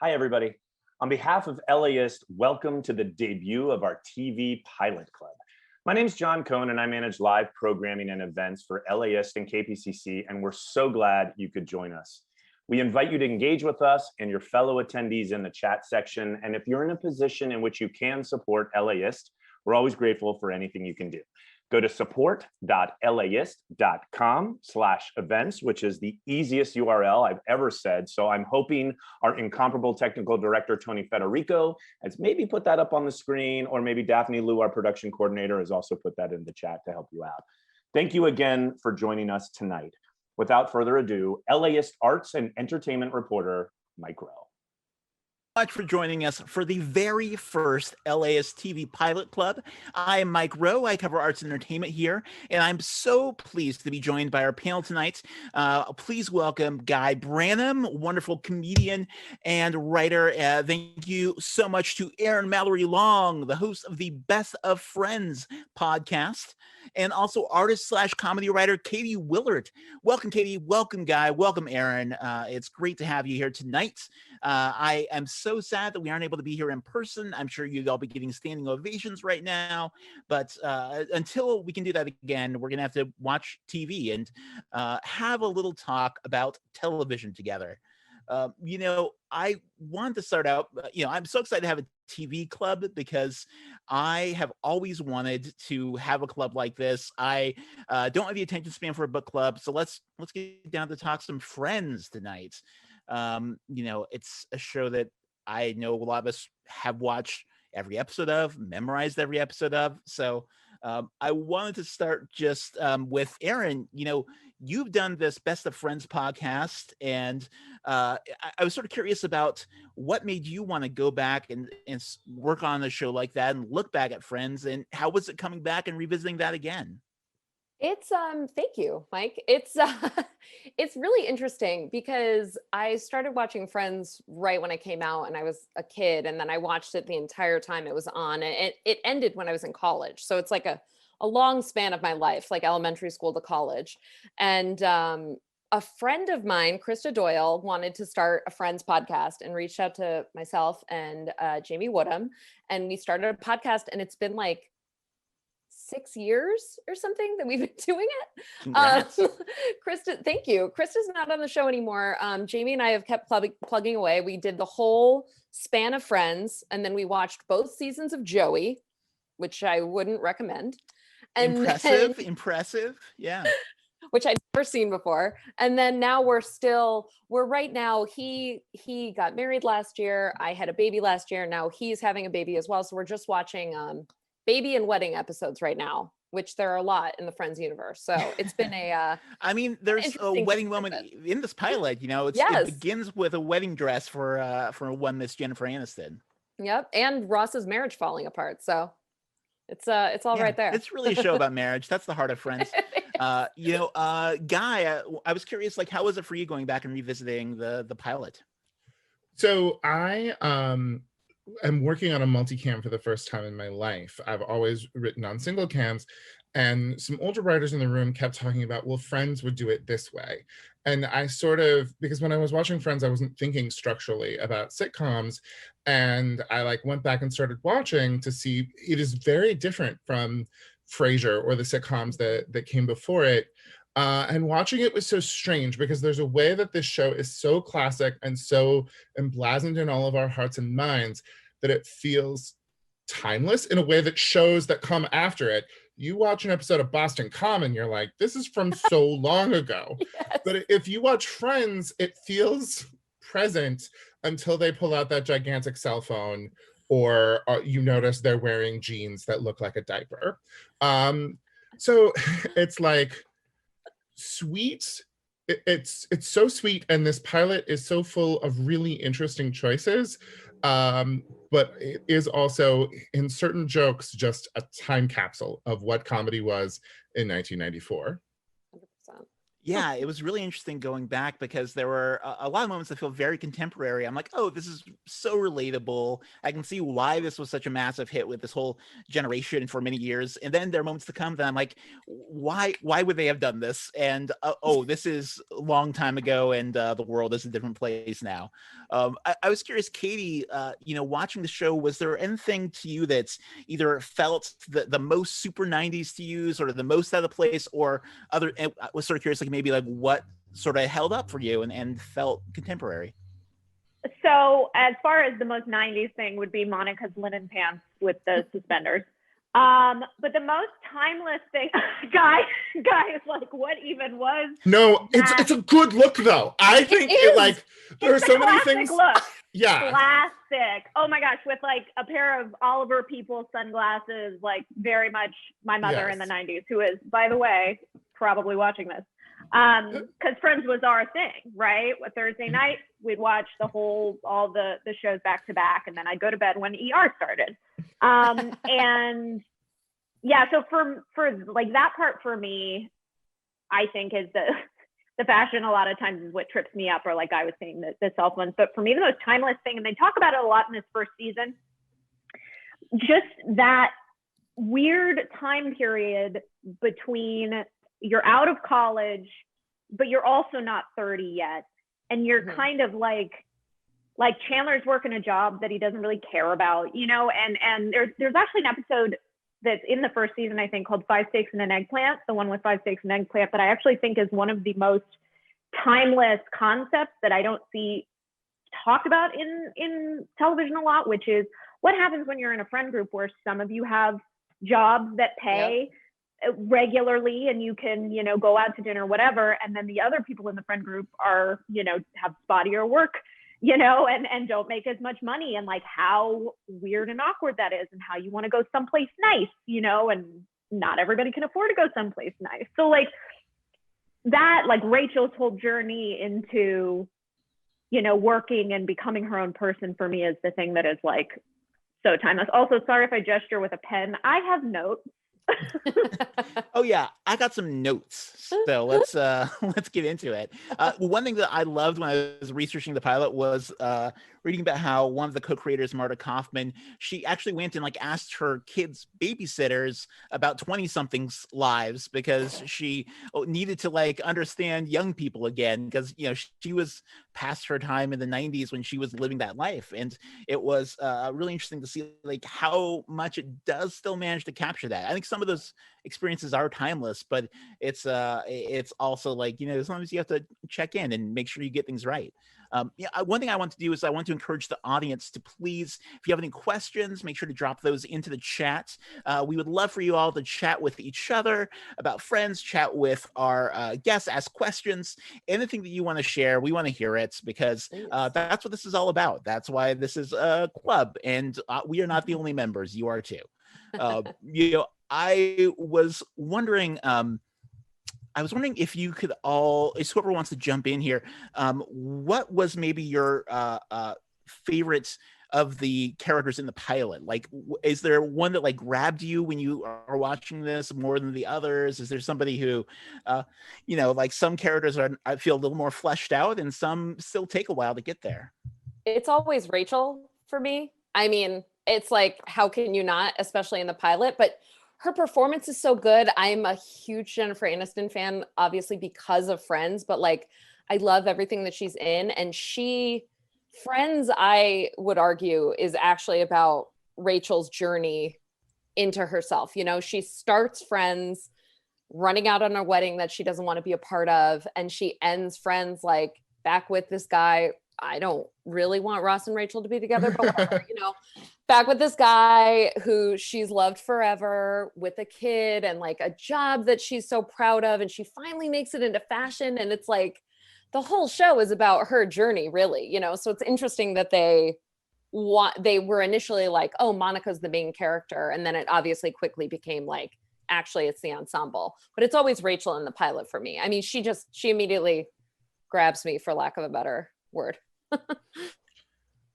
Hi, everybody. On behalf of LAist, welcome to the debut of our TV Pilot Club. My name is John Cohn, and I manage live programming and events for LAist and KPCC, and we're so glad you could join us. We invite you to engage with us and your fellow attendees in the chat section, and if you're in a position in which you can support LAist, we're always grateful for anything you can do. Go to support.laist.com/events, which is the easiest URL I've ever said. So I'm hoping our incomparable technical director, Tony Federico, has maybe put that up on the screen, or maybe Daphne Liu, our production coordinator, has also put that in the chat to help you out. Thank you again for joining us tonight. Without further ado, LAist arts and entertainment reporter, Mike Roe. Much for joining us for the very first LAist TV Pilot Club. I am Mike Roe. I cover arts and entertainment here, and I'm so pleased to be joined by our panel tonight. Please welcome Guy Branum, wonderful comedian and writer. Thank you so much to Erin Mallory Long, the host of the Best of Friends podcast, and also artist/comedy writer Katie Willert. Welcome, Katie. Welcome, Guy. Welcome, Erin. It's great to have you here tonight. I am so sad that we aren't able to be here in person. I'm sure you'll all be getting standing ovations right now, but until we can do that again, we're gonna have to watch TV and have a little talk about television together. I wanted to start out, I'm so excited to have a TV club because I have always wanted to have a club like this. I don't have the attention span for a book club, so let's get down to talk some Friends tonight. It's a show that I know a lot of us have watched every episode of, memorized every episode of. So I wanted to start just with Erin. You've done this Best of Friends podcast, and I was sort of curious about what made you want to go back and work on a show like that and look back at Friends, and how was it coming back and revisiting that again? It's thank you, Mike. It's it's really interesting because I started watching Friends right when I came out and I was a kid, and then I watched it the entire time it was on, and it ended when I was in college. So it's like a long span of my life, like elementary school to college. And a friend of mine, Krista Doyle, wanted to start a Friends podcast and reached out to myself and Jamie Woodham, and we started a podcast, and it's been like 6 years or something that we've been doing it. Krista, thank you. Krista's not on the show anymore. Jamie and I have kept plugging away. We did the whole span of Friends, and then we watched both seasons of Joey, which I wouldn't recommend. And Impressive. Yeah. Which I'd never seen before. And then now we're right now, he got married last year. I had a baby last year. Now he's having a baby as well. So we're just watching baby and wedding episodes right now, which there are a lot in the Friends universe. So it's been there's a wedding moment in this pilot. It begins with a wedding dress for one Miss Jennifer Aniston. Yep, and Ross's marriage falling apart. So it's all right there. It's really a show about marriage. That's the heart of Friends. Guy, I was curious, how was it for you going back and revisiting the pilot? So I I'm working on a multicam for the first time in my life. I've always written on single cams, and some older writers in the room kept talking about, well, Friends would do it this way. And I because when I was watching Friends, I wasn't thinking structurally about sitcoms. And I went back and started watching to see it is very different from Frasier or the sitcoms that came before it. And watching it was so strange because there's a way that this show is so classic and so emblazoned in all of our hearts and minds that it feels timeless in a way that shows that come after it. You watch an episode of Boston Common, you're like, this is from so long ago. Yes. But if you watch Friends, it feels present until they pull out that gigantic cell phone, or you notice they're wearing jeans that look like a diaper. So it's sweet. It's so sweet, and this pilot is so full of really interesting choices, but it is also, in certain jokes, just a time capsule of what comedy was in 1994. 100%. Yeah, it was really interesting going back because there were a lot of moments that feel very contemporary. I'm like, oh, this is so relatable. I can see why this was such a massive hit with this whole generation for many years. And then there are moments to come that I'm like, why would they have done this? And oh, this is a long time ago, and the world is a different place now. I was curious, Katie, watching the show, was there anything to you that's either felt the most super 90s to you, sort of the most out of place, or other? I was sort of curious, like maybe like what sort of held up for you and felt contemporary. So as far as the most 90s thing would be Monica's linen pants with the suspenders. But the most timeless thing, guys, like what even was? No, it's a good look though. I think there are so many things. Look. Yeah. Classic. Oh my gosh, with like a pair of Oliver Peoples sunglasses, like very much my mother in the 90s, who is, by the way, probably watching this. Because Friends was our thing, right? With Thursday night, we'd watch all the shows back to back, and then I'd go to bed when ER started. And yeah, so for like that part for me, I think is the fashion a lot of times is what trips me up, or like I was saying, the self ones. But for me, the most timeless thing, and they talk about it a lot in this first season, just that weird time period between you're out of college, but you're also not 30 yet. And you're kind of like Chandler's working a job that he doesn't really care about, and there's actually an episode that's in the first season, I think, called 5 Steaks and an Eggplant, the one with 5 Steaks and Eggplant, that I actually think is one of the most timeless concepts that I don't see talked about in television a lot, which is what happens when you're in a friend group where some of you have jobs that pay regularly and you can, go out to dinner, whatever. And then the other people in the friend group are, have spottier work, and don't make as much money, and like how weird and awkward that is, and how you want to go someplace nice, and not everybody can afford to go someplace nice. So like that, like Rachel's whole journey into, working and becoming her own person, for me is the thing that is like so timeless. Also, sorry if I gesture with a pen. I have notes. Oh yeah, I got some notes. So let's get into it. One thing that I loved when I was researching the pilot was reading about how one of the co-creators, Marta Kaufman, she actually went and like asked her kids' babysitters about 20-somethings lives, because she needed to like understand young people again, because she was past her time in the 90s when she was living that life. And it was really interesting to see like how much it does still manage to capture that. I think some of those experiences are timeless, but it's also like, sometimes you have to check in and make sure you get things right. One thing I want to do is I want to encourage the audience to please, if you have any questions, make sure to drop those into the chat. We would love for you all to chat with each other about Friends, chat with our guests, ask questions, anything that you want to share. We want to hear it, because that's what this is all about. That's why this is a club, and we are not the only members. You are too. I was wondering if you could all, whoever wants to jump in here, what was maybe your favorites of the characters in the pilot? Like, is there one that like grabbed you when you are watching this more than the others? Is there somebody who, like some characters I feel a little more fleshed out, and some still take a while to get there? It's always Rachel for me. I mean, it's like, how can you not, especially in the pilot? But her performance is so good. I'm a huge Jennifer Aniston fan, obviously because of Friends, but like, I love everything that she's in. And Friends, I would argue, is actually about Rachel's journey into herself. She starts Friends running out on a wedding that she doesn't want to be a part of. And she ends Friends like back with this guy. I don't really want Ross and Rachel to be together, but whatever, back with this guy who she's loved forever, with a kid and like a job that she's so proud of. And she finally makes it into fashion. And it's like, the whole show is about her journey, really, so it's interesting that they were initially like, oh, Monica's the main character. And then it obviously quickly became like, actually it's the ensemble, but it's always Rachel in the pilot for me. I mean, she immediately grabs me, for lack of a better word.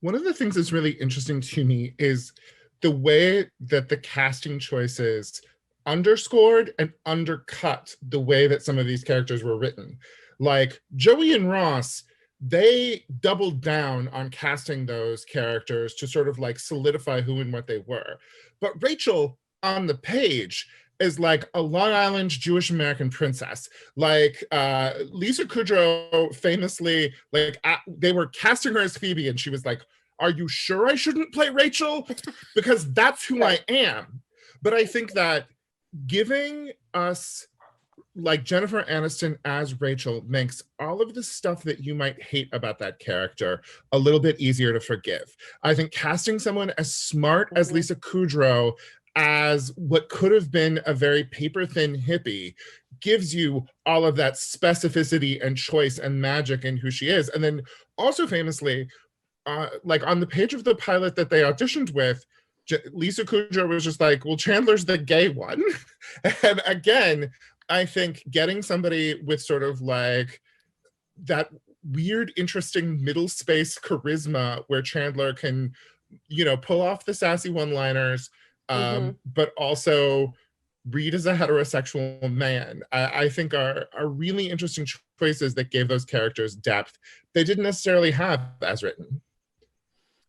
One of the things that's really interesting to me is the way that the casting choices underscored and undercut the way that some of these characters were written. Like Joey and Ross, they doubled down on casting those characters to sort of like solidify who and what they were. But Rachel on the page is like a Long Island Jewish American princess. Like Lisa Kudrow famously, like they were casting her as Phoebe and she was like, are you sure I shouldn't play Rachel? Because that's who I am. But I think that giving us like Jennifer Aniston as Rachel makes all of the stuff that you might hate about that character a little bit easier to forgive. I think casting someone as smart as Lisa Kudrow as what could have been a very paper-thin hippie gives you all of that specificity and choice and magic in who she is. And then also famously, like on the page of the pilot that they auditioned with, Lisa Kudrow was just like, well, Chandler's the gay one. And again, I think getting somebody with sort of like that weird, interesting middle space charisma where Chandler can, you know, pull off the sassy one-liners, but also read as a heterosexual man, I think are really interesting choices that gave those characters depth they didn't necessarily have as written.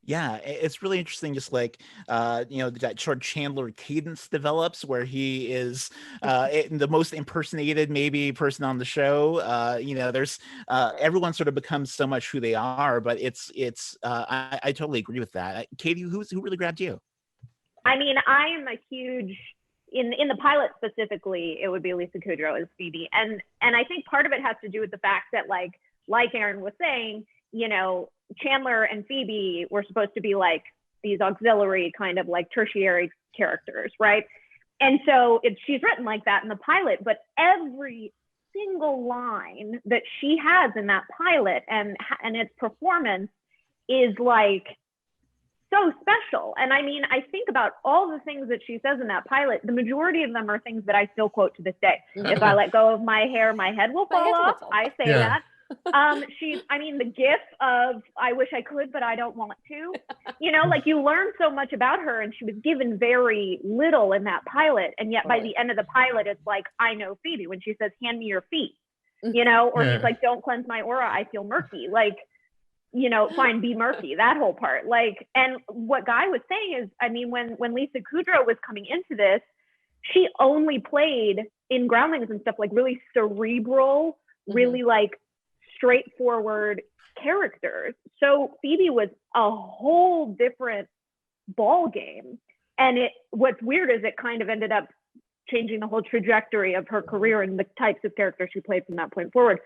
Yeah, it's really interesting, just like, you know, that short Chandler cadence develops where he is the most impersonated maybe person on the show. You know, there's everyone sort of becomes so much who they are, but I totally agree with that. Katie, who really grabbed you? I mean, I am a huge, in the pilot specifically, it would be Lisa Kudrow as Phoebe. And I think part of it has to do with the fact that like Erin was saying, you know, Chandler and Phoebe were supposed to be like these auxiliary kind of like tertiary characters, right? And so she's written like that in the pilot, but every single line that she has in that pilot and its performance is like so special. And I mean, I think about all the things that she says in that pilot, the majority of them are things that I still quote to this day. If I let go of my hair, my head will fall off. I say that. I mean, the gif of I wish I could, but I don't want to, you know, like you learn so much about her and she was given very little in that pilot. And yet by the end of the pilot, it's like, I know Phoebe when she says, hand me your feet, you know, or she's like, don't cleanse my aura. I feel murky. Like, you know, fine, be murky, that whole part. Like, and what Guy was saying is, I mean, when Lisa Kudrow was coming into this, she only played in Groundlings and stuff like really cerebral, really like straightforward characters. So Phoebe was a whole different ball game. And what's weird is it kind of ended up changing the whole trajectory of her career and the types of characters she played from that point forward.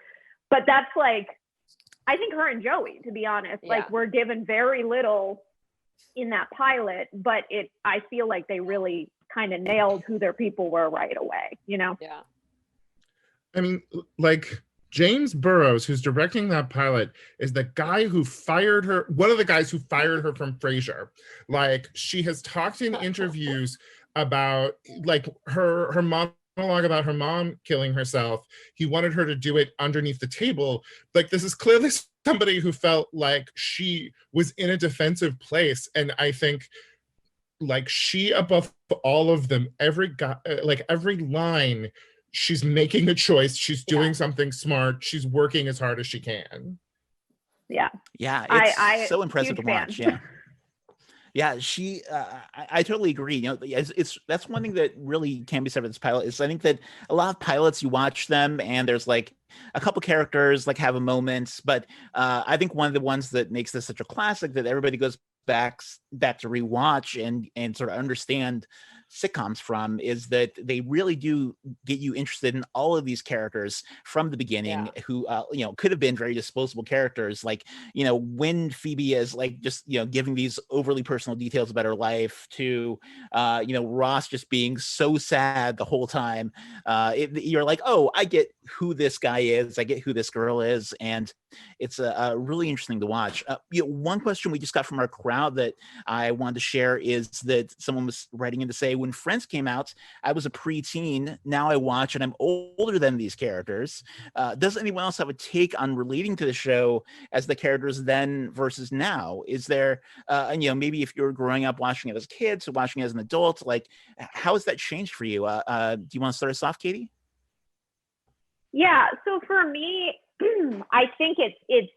But that's like, I think her and Joey, to be honest, like were given very little in that pilot, but I feel like they really kind of nailed who their people were right away, you know? Yeah. I mean, like James Burrows, who's directing that pilot, is the guy who fired her, one of the guys who fired her from Frasier. Like, she has talked in interviews about like her monologue about her mom killing herself. He wanted her to do it underneath the table. Like, this is clearly somebody who felt like she was in a defensive place. And I think like she, above all of them, every line, she's making a choice. She's doing something smart. She's working as hard as she can. Yeah, it's so impressive to watch. Yeah, she. I totally agree. You know, that's one thing that really can be said for this pilot is I think that a lot of pilots, you watch them and there's like a couple characters like have a moment, but I think one of the ones that makes this such a classic that everybody goes back to rewatch and sort of understand sitcoms from is that they really do get you interested in all of these characters from the beginning who you know, could have been very disposable characters, like, you know, when Phoebe is like just, you know, giving these overly personal details about her life to you know, Ross just being so sad the whole time. You're like, oh, I get who this guy is, I get who this girl is. And it's really interesting to watch. One question we just got from our crowd that I wanted to share is that someone was writing in to say, when Friends came out, I was a preteen. Now I watch and I'm older than these characters. Does anyone else have a take on relating to the show as the characters then versus now? Is there, maybe if you were growing up watching it as a kid, so watching it as an adult, like how has that changed for you? Do you want to start us off, Katie? Yeah, so for me, I think it's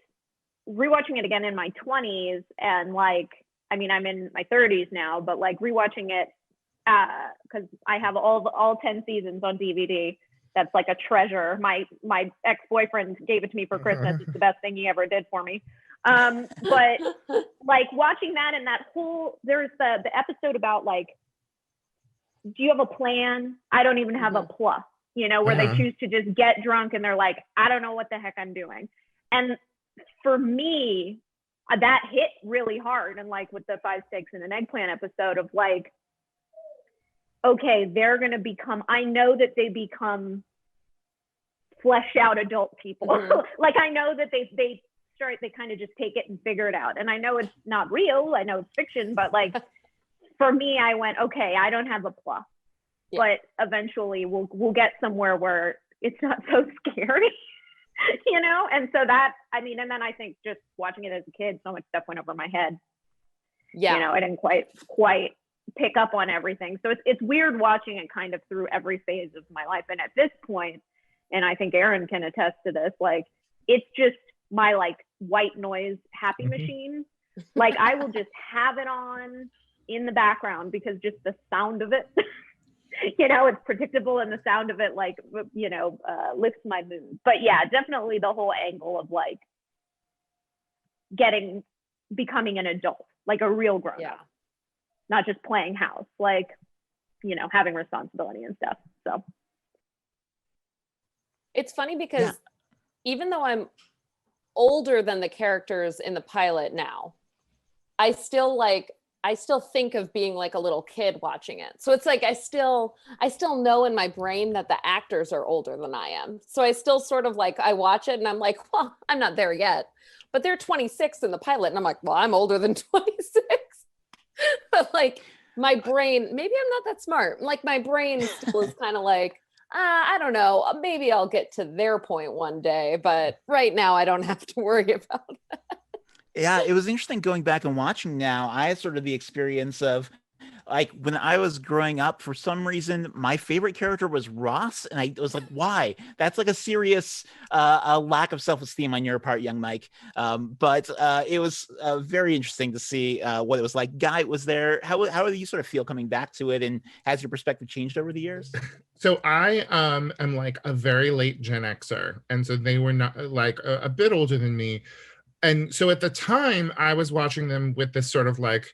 rewatching it again in my 20s, and like, I mean, I'm in my 30s now, but like rewatching it because I have all 10 seasons on DVD. That's like a treasure. My ex-boyfriend gave it to me for Christmas. It's the best thing he ever did for me. But like watching that, and that whole, there's the episode about like, do you have a plan? I don't even have a plus. Where they choose to just get drunk and they're like, I don't know what the heck I'm doing. And for me, that hit really hard. And like with the 5 Stakes and an Eggplant episode of like, okay, they're going to become, I know that they become fleshed out adult people. Like, I know that they kind of just take it and figure it out. And I know it's not real. I know it's fiction, but like, for me, I went, okay, I don't have a plus. But eventually we'll get somewhere where it's not so scary, And so that, I mean, and then I think just watching it as a kid, so much stuff went over my head. Yeah. I didn't quite pick up on everything. So it's weird watching it kind of through every phase of my life. And at this point, and I think Erin can attest to this, like, it's just my like white noise happy machine. Like I will just have it on in the background because just the sound of it, it's predictable, and the sound of it, like, lifts my mood. But yeah, definitely the whole angle of like becoming an adult, like a real grown up, not just playing house, like, having responsibility and stuff. So it's funny because even though I'm older than the characters in the pilot now, I still think of being like a little kid watching it. So it's like I still know in my brain that the actors are older than I am. So I still sort of like, I watch it and I'm like, well, I'm not there yet. But they're 26 in the pilot. And I'm like, well, I'm older than 26. But like my brain, maybe I'm not that smart. Like my brain still is kind of like, I don't know, maybe I'll get to their point one day. But right now I don't have to worry about that. Yeah, it was interesting going back and watching now. I had sort of the experience of like when I was growing up, for some reason, my favorite character was Ross. And I was like, why? That's like a serious a lack of self-esteem on your part, young Mike. But it was very interesting to see what it was like. Guy, was there, how do you sort of feel coming back to it? And has your perspective changed over the years? So I am like a very late Gen Xer. And so they were not like a bit older than me. And so at the time I was watching them with this sort of like,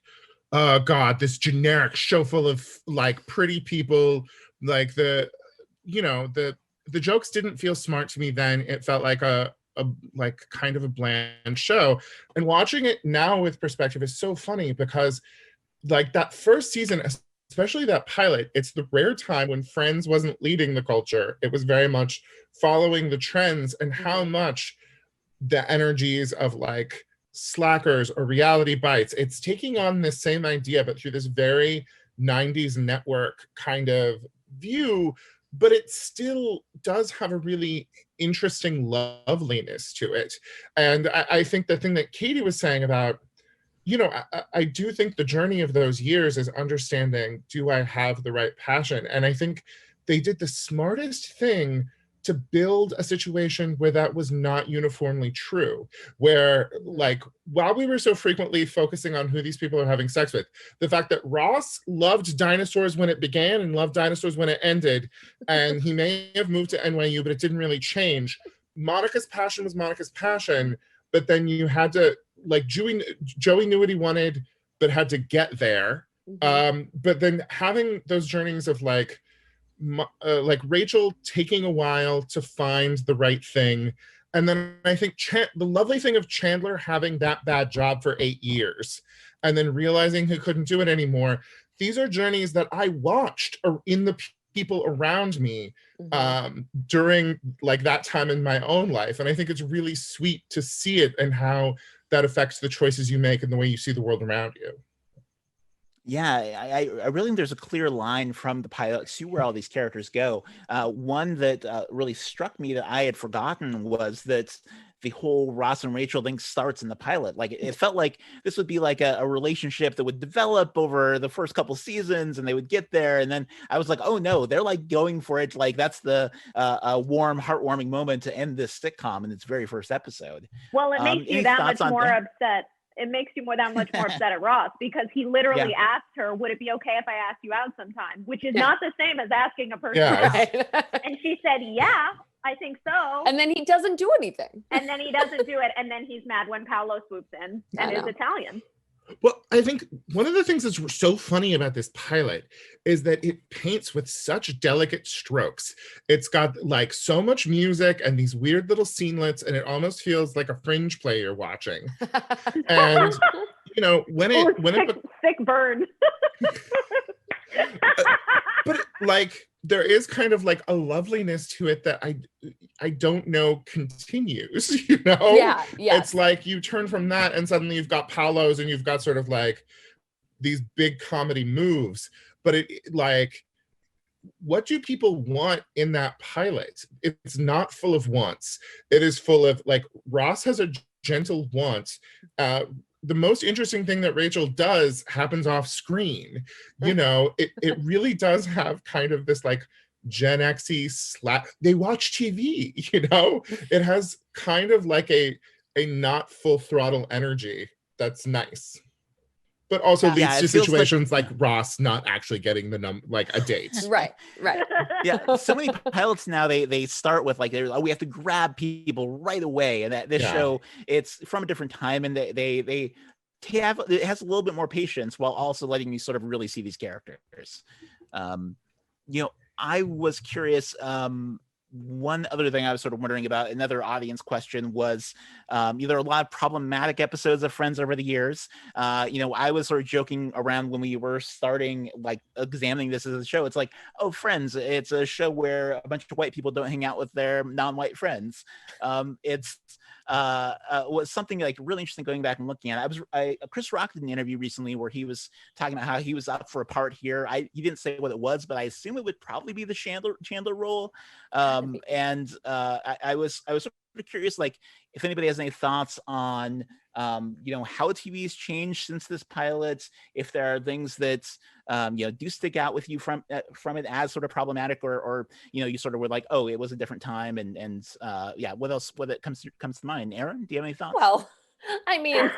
oh God, this generic show full of like pretty people, like the jokes didn't feel smart to me then. It felt like a like kind of a bland show. And watching it now with perspective is so funny because like that first season, especially that pilot, it's the rare time when Friends wasn't leading the culture. It was very much following the trends, and how much the energies of like Slackers or Reality Bites, it's taking on this same idea, but through this very 90s network kind of view, but it still does have a really interesting loveliness to it. And I think the thing that Katie was saying about, I do think the journey of those years is understanding, do I have the right passion? And I think they did the smartest thing to build a situation where that was not uniformly true, where like, while we were so frequently focusing on who these people are having sex with, the fact that Ross loved dinosaurs when it began and loved dinosaurs when it ended, and he may have moved to NYU, but it didn't really change. Monica's passion was Monica's passion, but then you had to, like, Joey knew what he wanted, but had to get there. But then having those journeys of like Rachel taking a while to find the right thing. And then I think the lovely thing of Chandler having that bad job for 8 years and then realizing he couldn't do it anymore. These are journeys that I watched in the people around me during like that time in my own life. And I think it's really sweet to see it and how that affects the choices you make and the way you see the world around you. Yeah, I really think there's a clear line from the pilot to where all these characters go. One that really struck me that I had forgotten was that the whole Ross and Rachel thing starts in the pilot. Like it felt like this would be like a relationship that would develop over the first couple seasons and they would get there. And then I was like, oh no, they're like going for it. Like that's the warm, heartwarming moment to end this sitcom in its very first episode. Well, it makes you that much more upset. It makes you that much more upset at Ross because he literally asked her, would it be okay if I asked you out sometime? Which is not the same as asking a person out. And she said, yeah, I think so. And then he doesn't do anything. And then he doesn't do it. And then he's mad when Paolo swoops in and is Italian. Well, I think one of the things that's so funny about this pilot is that it paints with such delicate strokes. It's got like so much music and these weird little scenelets, and it almost feels like a Fringe play you're watching. And you know, sick burn. But like there is kind of like a loveliness to it that I don't know continues, you know? Yeah. It's like you turn from that and suddenly you've got Paolo's and you've got sort of like these big comedy moves. But it like, what do people want in that pilot? It's not full of wants. It is full of like, Ross has a gentle want. The most interesting thing that Rachel does happens off screen. You know, it really does have kind of this like Gen X-y they watch TV, you know? It has kind of like a not full throttle energy that's nice. But also leads to situations like Ross not actually getting like a date. Right. Yeah, so many pilots now they start with like we have to grab people right away, and that this show it's from a different time, and they have it has a little bit more patience while also letting you sort of really see these characters. You know, I was curious. One other thing I was sort of wondering about, another audience question was, there are a lot of problematic episodes of Friends over the years. You know, I was sort of joking around when we were starting, like examining this as a show. It's like, oh, Friends, it's a show where a bunch of white people don't hang out with their non-white friends. It's was something like really interesting going back and looking at it. Chris Rock did an interview recently where he was talking about how he was up for a part here. He didn't say what it was, but I assume it would probably be the Chandler role. And I was sort of curious, like if anybody has any thoughts on you know, how TV's changed since this pilot, if there are things that you know, do stick out with you from it as sort of problematic, or you know, you sort of were like, oh, it was a different time, and yeah, what else comes to mind? Erin, do you have any thoughts? Well, I mean,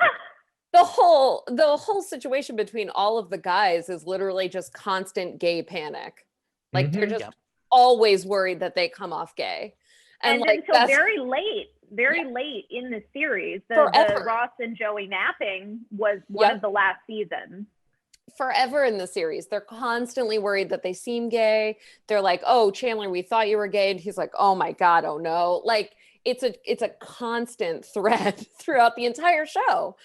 the whole situation between all of the guys is literally just constant gay panic. Like they're just always worried that they come off gay, and like until very late in the series, the Ross and Joey napping was one of the last seasons. Forever in the series, they're constantly worried that they seem gay. They're like, oh, Chandler, we thought you were gay, and he's like, oh my god, oh no. Like it's a constant thread throughout the entire show,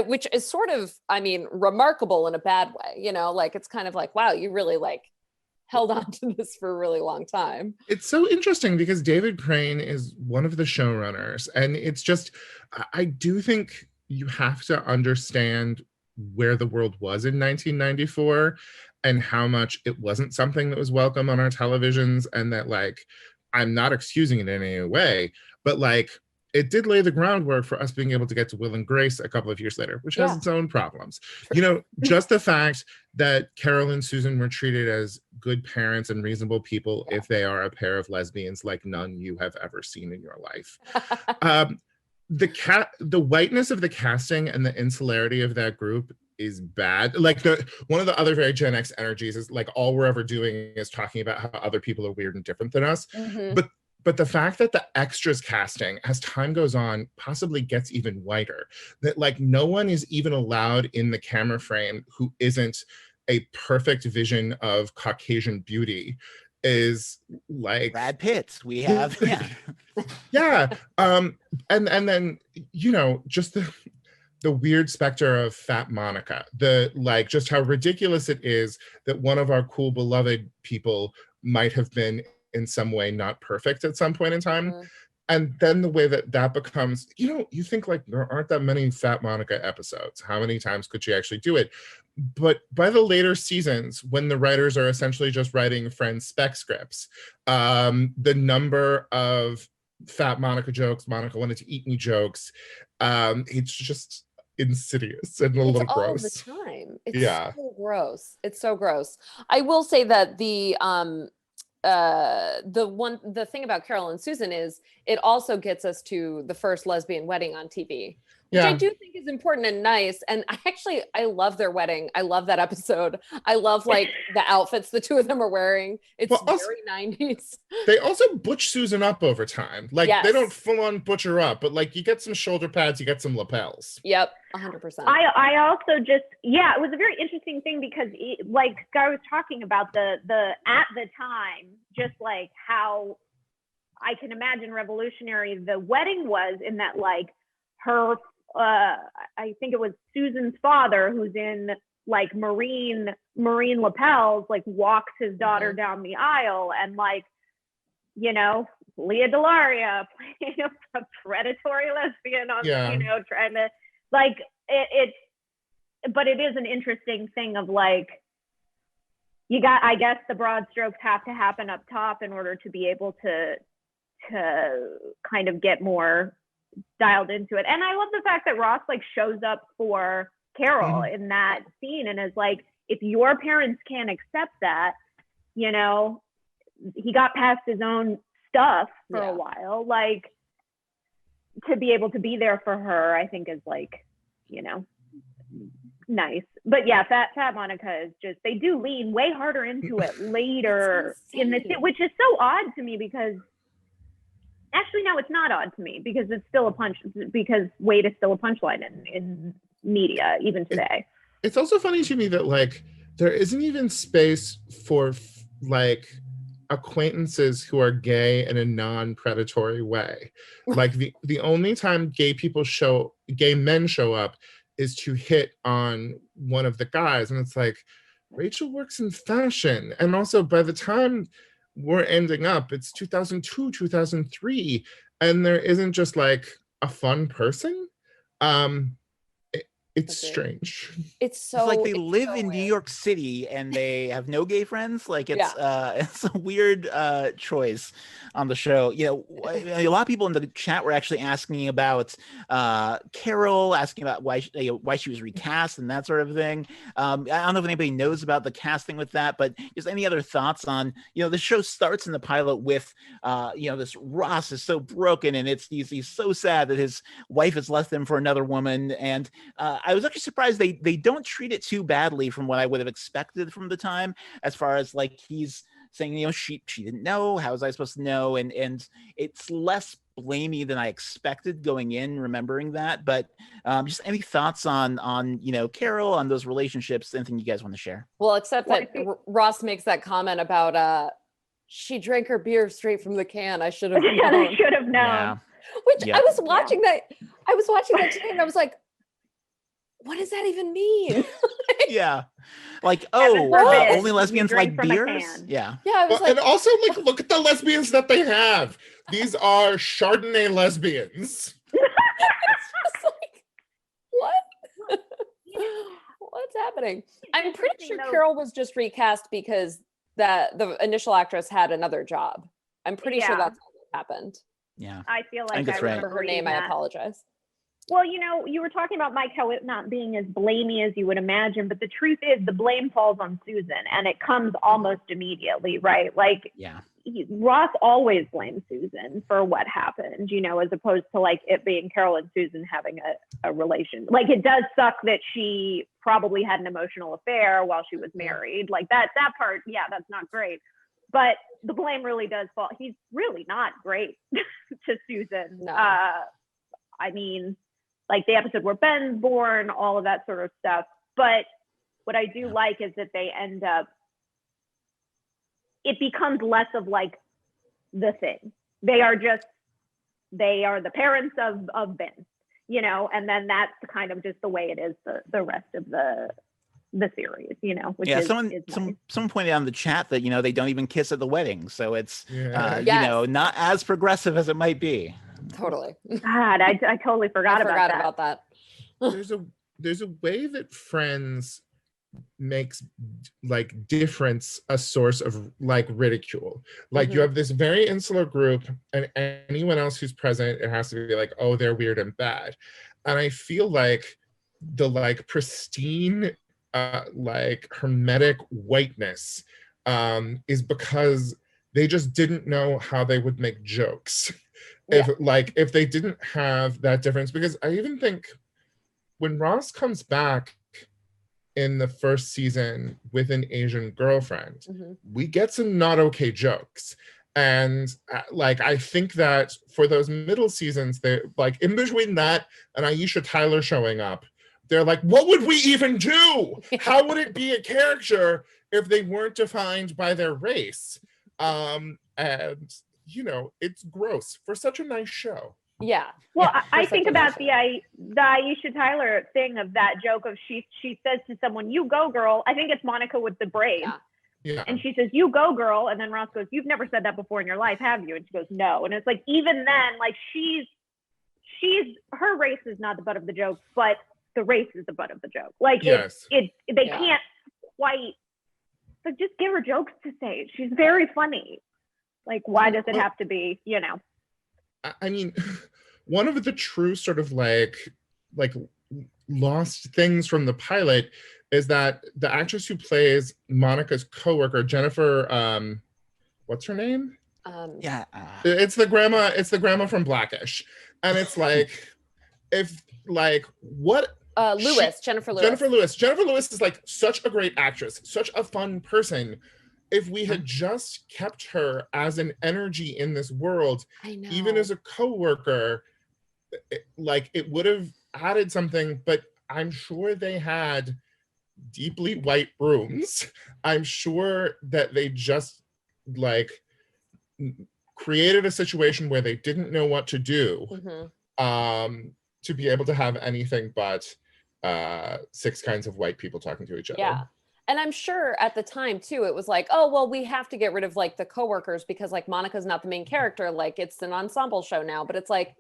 which is sort of, I mean, remarkable in a bad way, you know? Like it's kind of like, wow, you really like held on to this for a really long time. It's so interesting because David Crane is one of the showrunners, and it's just, I do think you have to understand where the world was in 1994 and how much it wasn't something that was welcome on our televisions, and that like, I'm not excusing it in any way, but like it did lay the groundwork for us being able to get to Will and Grace a couple of years later, which has its own problems. You know, just the fact that Carol and Susan were treated as good parents and reasonable people if they are a pair of lesbians like none you have ever seen in your life. The whiteness of the casting and the insularity of that group is bad. Like one of the other very Gen X energies is like all we're ever doing is talking about how other people are weird and different than us. But the fact that the extras casting, as time goes on, possibly gets even whiter, that like no one is even allowed in the camera frame who isn't a perfect vision of Caucasian beauty, is like Brad Pitt. We have, and then, you know, just the weird specter of Fat Monica, the like just how ridiculous it is that one of our cool beloved people might have been in some way not perfect at some point in time. And then the way that becomes, you think like there aren't that many Fat Monica episodes. How many times could she actually do it? But by the later seasons, when the writers are essentially just writing Friends spec scripts, the number of Fat Monica jokes, Monica wanted to eat me jokes, it's just insidious and a little gross. It's all the time. It's so gross. It's so gross. I will say that the thing about Carol and Susan is it also gets us to the first lesbian wedding on TV, which I do think is important and nice. And I love their wedding. I love that episode. I love like the outfits the two of them are wearing. It's very 90s. They also butch Susan up over time. Like they don't full on butch her up, but like you get some shoulder pads, you get some lapels. Yep. 100%. I also just, it was a very interesting thing because like Guy was talking about the at the time, just like how I can imagine revolutionary the wedding was in that like her, I think it was Susan's father who's in like marine lapels, like walks his daughter down the aisle and like, Leah Delaria playing a predatory lesbian on, trying to like but it is an interesting thing of like, I guess the broad strokes have to happen up top in order to be able to kind of get more dialed into it. And I love the fact that Ross like shows up for Carol in that scene and is like, if your parents can't accept that, he got past his own stuff for a while, like to be able to be there for her, I think is like, nice. But Fat Monica is just, they do lean way harder into it later in this, which is so odd to me because actually, no, it's not odd to me because it's still because Wade is still a punchline in media even today. It's also funny to me that like there isn't even space for like acquaintances who are gay in a non-predatory way. Like the only time gay men show up is to hit on one of the guys, and it's like Rachel works in fashion, and also by the time we're ending up, it's 2002, 2003, and there isn't just like a fun person. It's strange. It's like they live in New York City and they have no gay friends. Like it's a weird choice on the show. A lot of people in the chat were actually asking about Carol, asking about why she was recast and that sort of thing. I don't know if anybody knows about the casting with that, but just any other thoughts on, the show starts in the pilot with, this Ross is so broken and he's so sad that his wife has left him for another woman. And I was actually surprised they don't treat it too badly from what I would have expected from the time, as far as like he's saying, she didn't know. How was I supposed to know? And it's less blamey than I expected going in, remembering that. But just any thoughts on Carol, on those relationships, anything you guys want to share? Well, except that Ross makes that comment about she drank her beer straight from the can. I should have known. I should have known. Yeah. Which I was watching that. I was watching that today and I was like, what does that even mean? Like, only lesbians like beers? Yeah. I was like, and also like, look at the lesbians that they have. These are Chardonnay lesbians. It's like, what? What's happening? I'm pretty sure Carol was just recast because the initial actress had another job. I'm pretty sure that's what happened. Yeah. I feel like I remember her name. I apologize. Well, you were talking about, Mike, how it not being as blamey as you would imagine, but the truth is the blame falls on Susan and it comes almost immediately, right? Like, Ross always blames Susan for what happened, as opposed to like it being Carol and Susan having a relation. Like, it does suck that she probably had an emotional affair while she was married. Like that part, that's not great. But the blame really does fall. He's really not great to Susan. No. I mean, like the episode where Ben's born, all of that sort of stuff. But what I do like is that they end up, it becomes less of like the thing. They are the parents of Ben, and then that's kind of just the way it is the rest of the the series, you know, which yeah, is someone nice. someone pointed out in the chat that, you know, they don't even kiss at the wedding. So it's you Yes. know, not as progressive as it might be. Totally. God, I totally forgot about that. There's a way that Friends makes like difference a source of like ridicule. Like you have this very insular group, and anyone else who's present, it has to be like, oh, they're weird and bad. And I feel like the like pristine like hermetic whiteness is because they just didn't know how they would make jokes. If they didn't have that difference. Because I even think when Ross comes back in the first season with an Asian girlfriend, we get some not okay jokes. And like, I think that for those middle seasons, they're like in between that and Aisha Tyler showing up, they're like, what would we even do? How would it be a character if they weren't defined by their race? And you know, it's gross for such a nice show. Yeah. Well, I think about the Aisha Tyler thing of that joke of she says to someone, "You go, girl." I think it's Monica with the braids. Yeah. And she says, "You go, girl." And then Ross goes, "You've never said that before in your life, have you?" And she goes, "No." And it's like, even then, like she's her race is not the butt of the joke, but the race is the butt of the joke. Like they can't quite, like, just give her jokes to say. She's very funny. Like, why does it have to be, you know? I mean, one of the true sort of like lost things from the pilot is that the actress who plays Monica's coworker, Jennifer, what's her name? It's the grandma from Blackish. And it's like, Jennifer Lewis. Jennifer Lewis is like such a great actress, such a fun person. If we had just kept her as an energy in this world, even as a coworker, it would have added something. But I'm sure they had deeply white rooms. I'm sure that they just like created a situation where they didn't know what to do to be able to have anything but 6 kinds of white people talking to each other. Yeah. And I'm sure at the time too, it was like, oh, well, we have to get rid of like the coworkers because like Monica's not the main character. Like it's an ensemble show now, but it's like,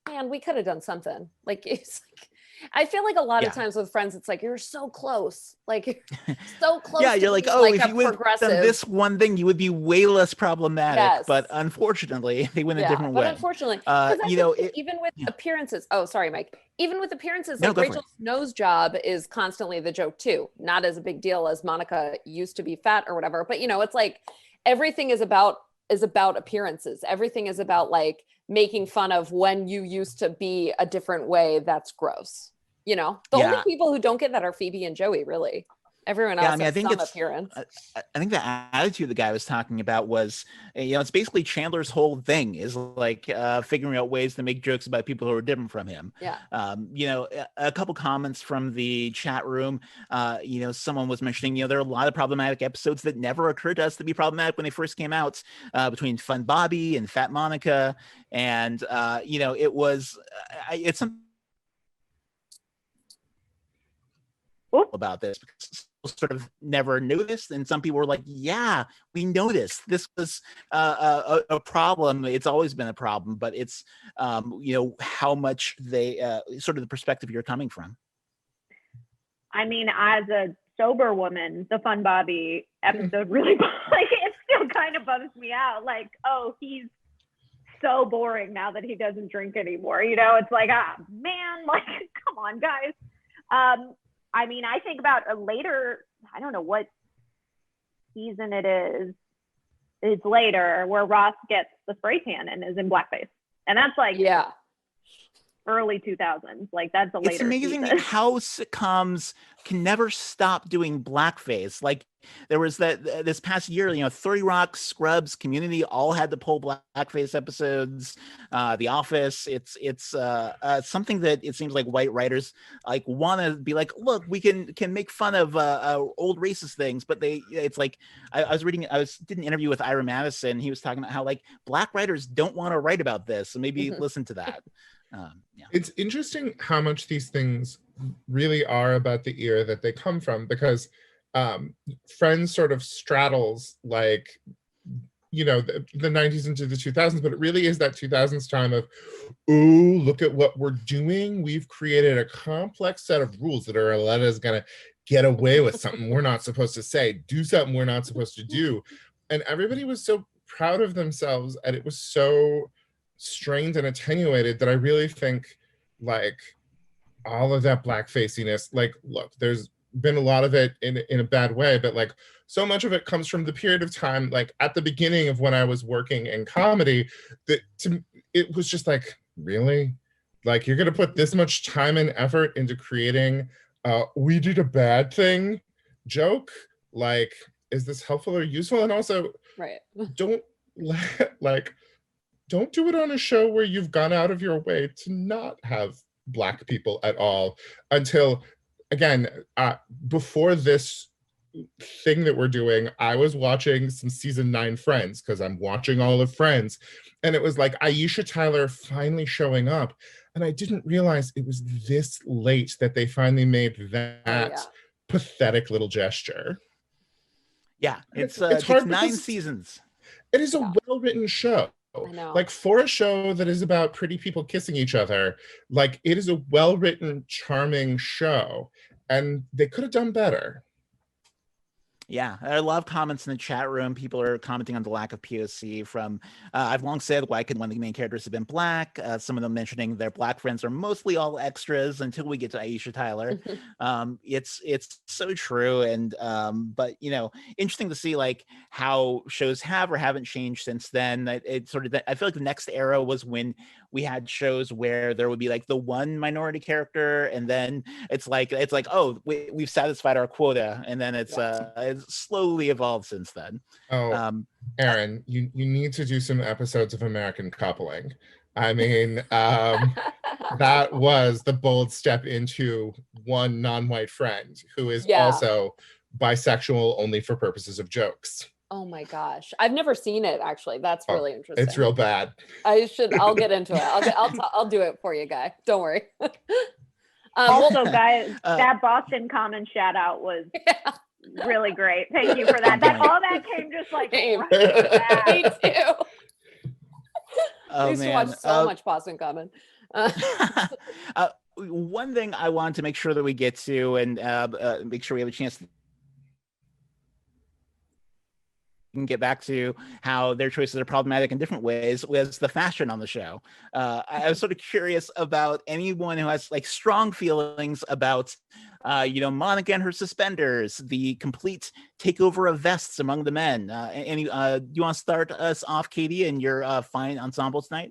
man, we could have done something. Like, it's like, I feel like a lot of times with Friends, it's like, you're so close, like so close. Yeah, you're like, oh, like if you would have done this one thing, you would be way less problematic. Yes. But unfortunately, they went a different way. But unfortunately, even with appearances. Oh, sorry, Mike. Even with appearances, like Rachel's nose job is constantly the joke too. Not as a big deal as Monica used to be fat or whatever. But you know, it's like everything is about appearances. Everything is about like making fun of when you used to be a different way. That's gross. You know, the only people who don't get that are Phoebe and Joey, really. Everyone else has some appearance. I think the attitude the guy was talking about was, you know, it's basically Chandler's whole thing is like figuring out ways to make jokes about people who are different from him. Yeah. You know, a couple comments from the chat room. You know, someone was mentioning, you know, there are a lot of problematic episodes that never occurred to us to be problematic when they first came out, between Fun Bobby and Fat Monica. And, you know, it's something about this because sort of never noticed, and some people were like, yeah, we noticed this was a problem. It's always been a problem, but it's you know, how much they sort of the perspective you're coming from. I mean, as a sober woman, the Fun Bobby episode really like it still kind of bums me out. Like, oh, he's so boring now that he doesn't drink anymore. You know, it's like, man, like, come on, guys. I mean, I think about a later, I don't know what season it is. It's later where Ross gets the spray tan and is in blackface. And that's like early 2000s. Like that's a later. It's amazing season. How sitcoms can never stop doing blackface. Like there was this past year, you know, 30 Rock, Scrubs, Community all had to pull blackface episodes. The Office, it's something that it seems like white writers like want to be like, look, we can make fun of old racist things, but it's like I did an interview with Ira Madison. He was talking about how like black writers don't want to write about this, so maybe listen to that. Yeah. It's interesting how much these things really are about the era that they come from, because Friends sort of straddles like, you know, the 90s into the 2000s, but it really is that 2000s time of, ooh, look at what we're doing. We've created a complex set of rules that are let us gonna get away with something we're not supposed to say, do something we're not supposed to do. And everybody was so proud of themselves, and it was so strained and attenuated that I really think like all of that blackfaciness, like, look, there's been a lot of it in a bad way, but like so much of it comes from the period of time, like at the beginning of when I was working in comedy, that it was just like, really? Like, you're gonna put this much time and effort into creating we did a bad thing joke? Like, is this helpful or useful? And also, Right. don't like, don't do it on a show where you've gone out of your way to not have Black people at all until, again, before this thing that we're doing, I was watching some season 9 Friends because I'm watching all of Friends. And it was like Aisha Tyler finally showing up. And I didn't realize it was this late that they finally made that pathetic little gesture. Yeah, it's hard takes 9 seasons. It is a well-written show. I know. Like, for a show that is about pretty people kissing each other, like, it is a well-written, charming show, and they could have done better. Yeah, I love comments in the chat room. People are commenting on the lack of POC from, I've long said, why could one of the main characters have been Black? Some of them mentioning their Black friends are mostly all extras until we get to Aisha Tyler. It's so true. And, but, you know, interesting to see like how shows have or haven't changed since then. It sort of, I feel like the next era was when we had shows where there would be like the one minority character, and then it's like, oh, we've satisfied our quota. And then it's slowly evolved since then. Erin, you need to do some episodes of American Coupling. I mean, that was the bold step into one non-white friend who is also bisexual only for purposes of jokes. Oh my gosh, I've never seen it actually. That's really interesting. It's real bad. I'll get into it. I'll do it for you, Guy. Don't worry. Also, guys, that Boston Common shout out was really great. Thank you for that. All that came just like right me too. I used to watch so much Boston Common. One thing I wanted to make sure that we get to, and make sure we have a chance to get back to how their choices are problematic in different ways, was the fashion on the show. I was sort of curious about anyone who has like strong feelings about Monica and her suspenders, the complete takeover of vests among the men. Do you want to start us off, Katie, and your fine ensemble tonight?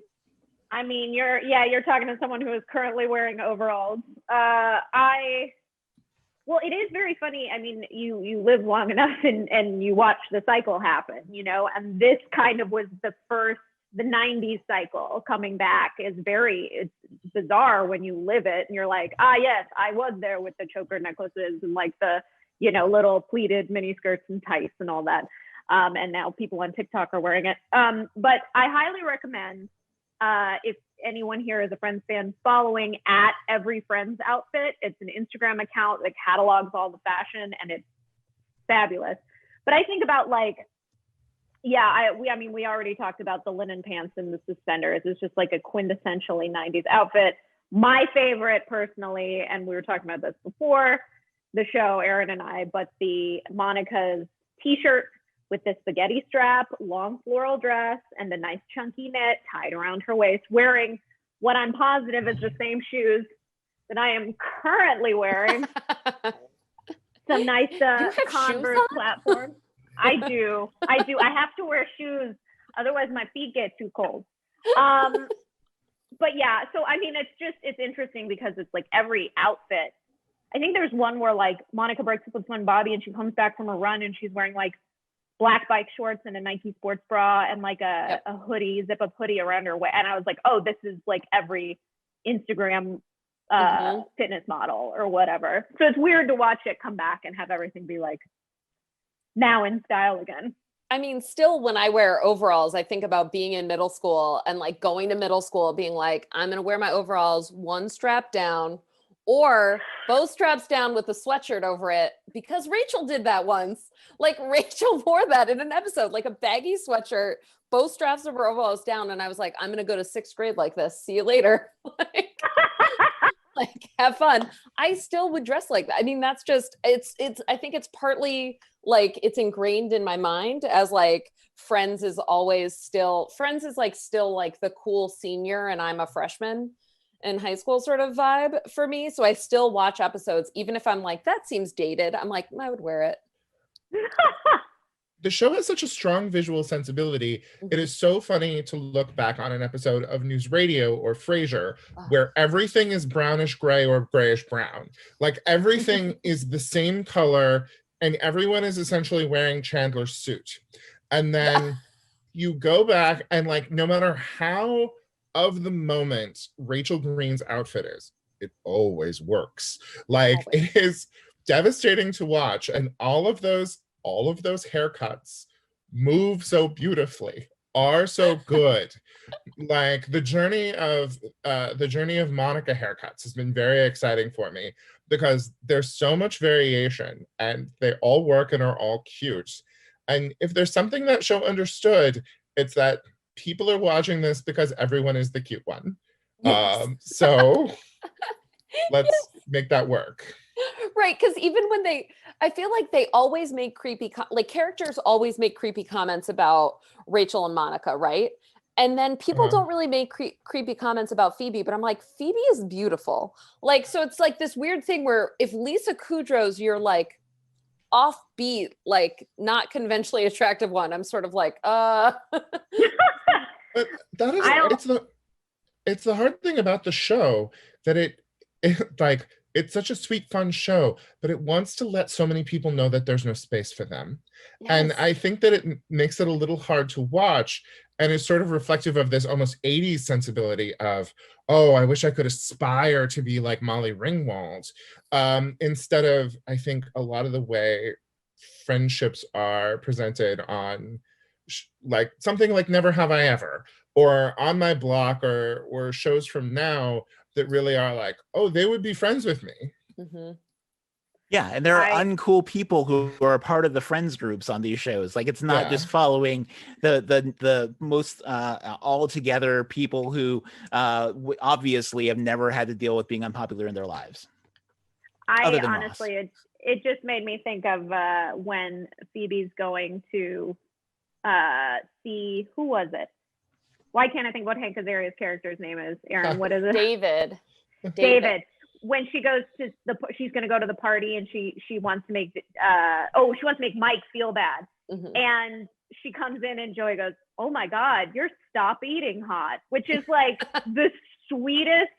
I mean, you're talking to someone who is currently wearing overalls. Well, it is very funny. I mean, you live long enough and you watch the cycle happen, and this kind of was the 90s cycle coming back is it's bizarre when you live it and you're like, yes, I was there with the choker necklaces and like the, little pleated mini skirts and tights and all that. And now people on TikTok are wearing it. But I highly recommend, if anyone here is a Friends fan, following @everyfriendsoutfit. It's an Instagram account that catalogs all the fashion and it's fabulous. But I think about like, we already talked about the linen pants and the suspenders. It's just like a quintessentially 90s outfit. My favorite personally, and we were talking about this before the show, Erin and I, but the Monica's t-shirt with the spaghetti strap, long floral dress, and the nice chunky knit tied around her waist, wearing what I'm positive is the same shoes that I am currently wearing. Some nice Converse platforms. I do. I have to wear shoes, otherwise my feet get too cold. But yeah, so I mean, it's interesting because it's like every outfit. I think there's one where like Monica breaks up with one Bobby and she comes back from a run and she's wearing like black bike shorts and a Nike sports bra and like a hoodie, zip up hoodie around her waist. And I was like, oh, this is like every Instagram fitness model or whatever. So it's weird to watch it come back and have everything be like now in style again. I mean, still when I wear overalls, I think about being in middle school and like going to middle school, being like, I'm going to wear my overalls one strap down or both straps down with a sweatshirt over it, because Rachel did that once. Like Rachel wore that in an episode, like a baggy sweatshirt, both straps of her overalls down. And I was like, I'm going to go to 6th grade like this. See you later. Like have fun. I still would dress like that. I mean, that's just, I think it's partly like it's ingrained in my mind as like Friends is still like the cool senior and I'm a freshman in high school sort of vibe for me. So I still watch episodes, even if I'm like, that seems dated. I'm like, I would wear it. The show has such a strong visual sensibility. It is so funny to look back on an episode of News Radio or Frasier where everything is brownish gray or grayish brown. Like everything is the same color and everyone is essentially wearing Chandler's suit. And then you go back and like, no matter how of the moment Rachel Green's outfit is, it always works. Like it is devastating to watch. And all of those haircuts move so beautifully, are so good. Like the journey of Monica haircuts has been very exciting for me because there's so much variation and they all work and are all cute. And if there's something that show understood, it's that people are watching this because everyone is the cute one. Yes. So let's make that work. Right, because even when I feel like they always make characters always make creepy comments about Rachel and Monica, right? And then people don't really make creepy comments about Phoebe, but I'm like, Phoebe is beautiful. Like, so it's like this weird thing where if Lisa Kudrow's your like offbeat, like not conventionally attractive one, I'm sort of like, But that is, it's the hard thing about the show that it like, it's such a sweet, fun show, but it wants to let so many people know that there's no space for them. Yes. And I think that it makes it a little hard to watch and is sort of reflective of this almost 80s sensibility of, oh, I wish I could aspire to be like Molly Ringwald. Instead of, I think, a lot of the way friendships are presented on like something like Never Have I Ever or On My Block or shows from now that really are like, oh, they would be friends with me. Mm-hmm. Yeah, and there are uncool people who are a part of the friends groups on these shows. Like it's not just following the most all together people who obviously have never had to deal with being unpopular in their lives. I honestly, it just made me think of when Phoebe's going to see, who was it? Why can't I think what Hank Azaria's character's name is? Erin, what is it? David. When she goes to she's going to go to the party and she wants to make she wants to make Mike feel bad. Mm-hmm. And she comes in and Joey goes, oh my God, you're stop eating hot, which is like the sweetest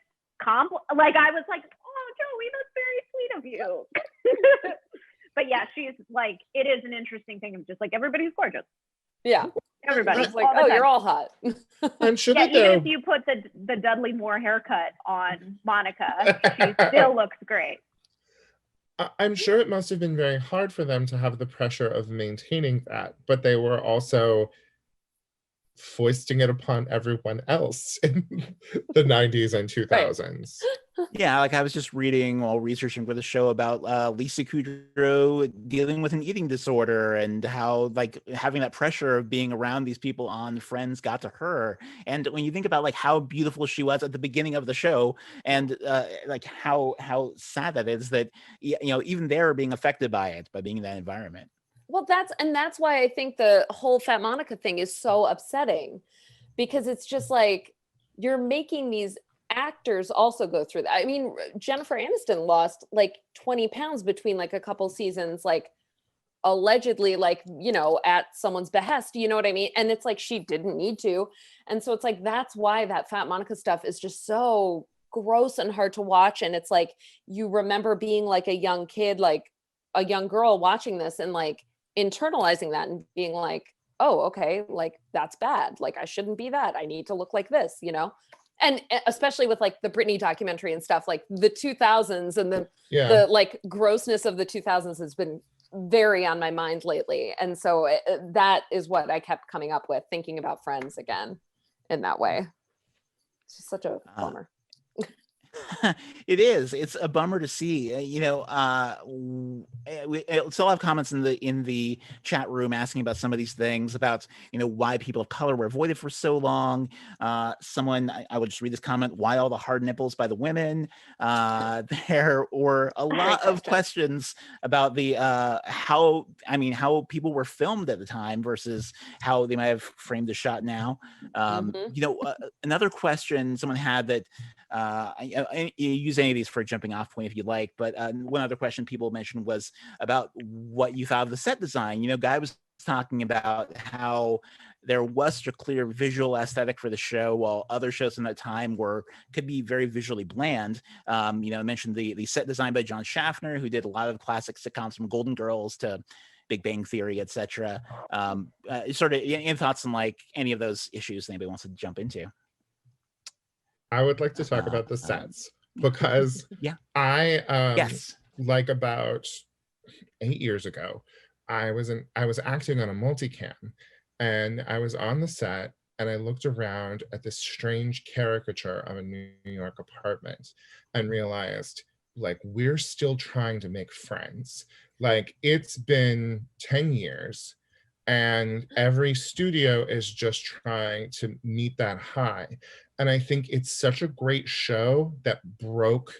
like I was like, oh Joey, that's very sweet of you. But yeah, she's like, it is an interesting thing of just like everybody's gorgeous. Yeah. Everybody's like, oh, you're all hot. I'm sure that even if you put the Dudley Moore haircut on Monica, she still looks great. I'm sure it must have been very hard for them to have the pressure of maintaining that, but they were also foisting it upon everyone else in the 90s and 2000s. Right. Yeah, like I was just reading while researching for the show about Lisa Kudrow dealing with an eating disorder and how like having that pressure of being around these people on Friends got to her. And when you think about like how beautiful she was at the beginning of the show and like how sad that is that, you know, even they're being affected by it, by being in that environment. Well, that's why I think the whole Fat Monica thing is so upsetting, because it's just like you're making these actors also go through that. I mean, Jennifer Aniston lost like 20 pounds between like a couple seasons, like allegedly, like, you know, at someone's behest, you know what I mean? And it's like she didn't need to. And so it's like that's why that Fat Monica stuff is just so gross and hard to watch. And it's like you remember being like a young kid, like a young girl watching this and like internalizing that and being like, oh, okay, like that's bad. Like I shouldn't be that. I need to look like this, you know? And especially with like the Britney documentary and stuff, like the 2000s and the like grossness of the 2000s has been very on my mind lately. And so that is what I kept coming up with, thinking about Friends again in that way. It's just such a bummer. It is. It's a bummer to see. We still have comments in the chat room asking about some of these things, about why people of color were avoided for so long. Someone, I would just read this comment: why all the hard nipples by the women? There were a lot of questions about the how people were filmed at the time versus how they might have framed the shot now. Another question someone had that. You use any of these for a jumping off point if you'd like, but one other question people mentioned was about what you thought of the set design. Guy was talking about how there was such a clear visual aesthetic for the show, while other shows in that time could be very visually bland. I mentioned the set design by John Schaffner, who did a lot of classic sitcoms from Golden Girls to Big Bang Theory, etc. Sort of any thoughts on like any of those issues anybody wants to jump into? I would like to talk about the sets because I like about 8 years ago, I was acting on a multicam, and I was on the set, and I looked around at this strange caricature of a New York apartment and realized, like, we're still trying to make friends. Like, it's been 10 years and every studio is just trying to meet that high. And I think it's such a great show that broke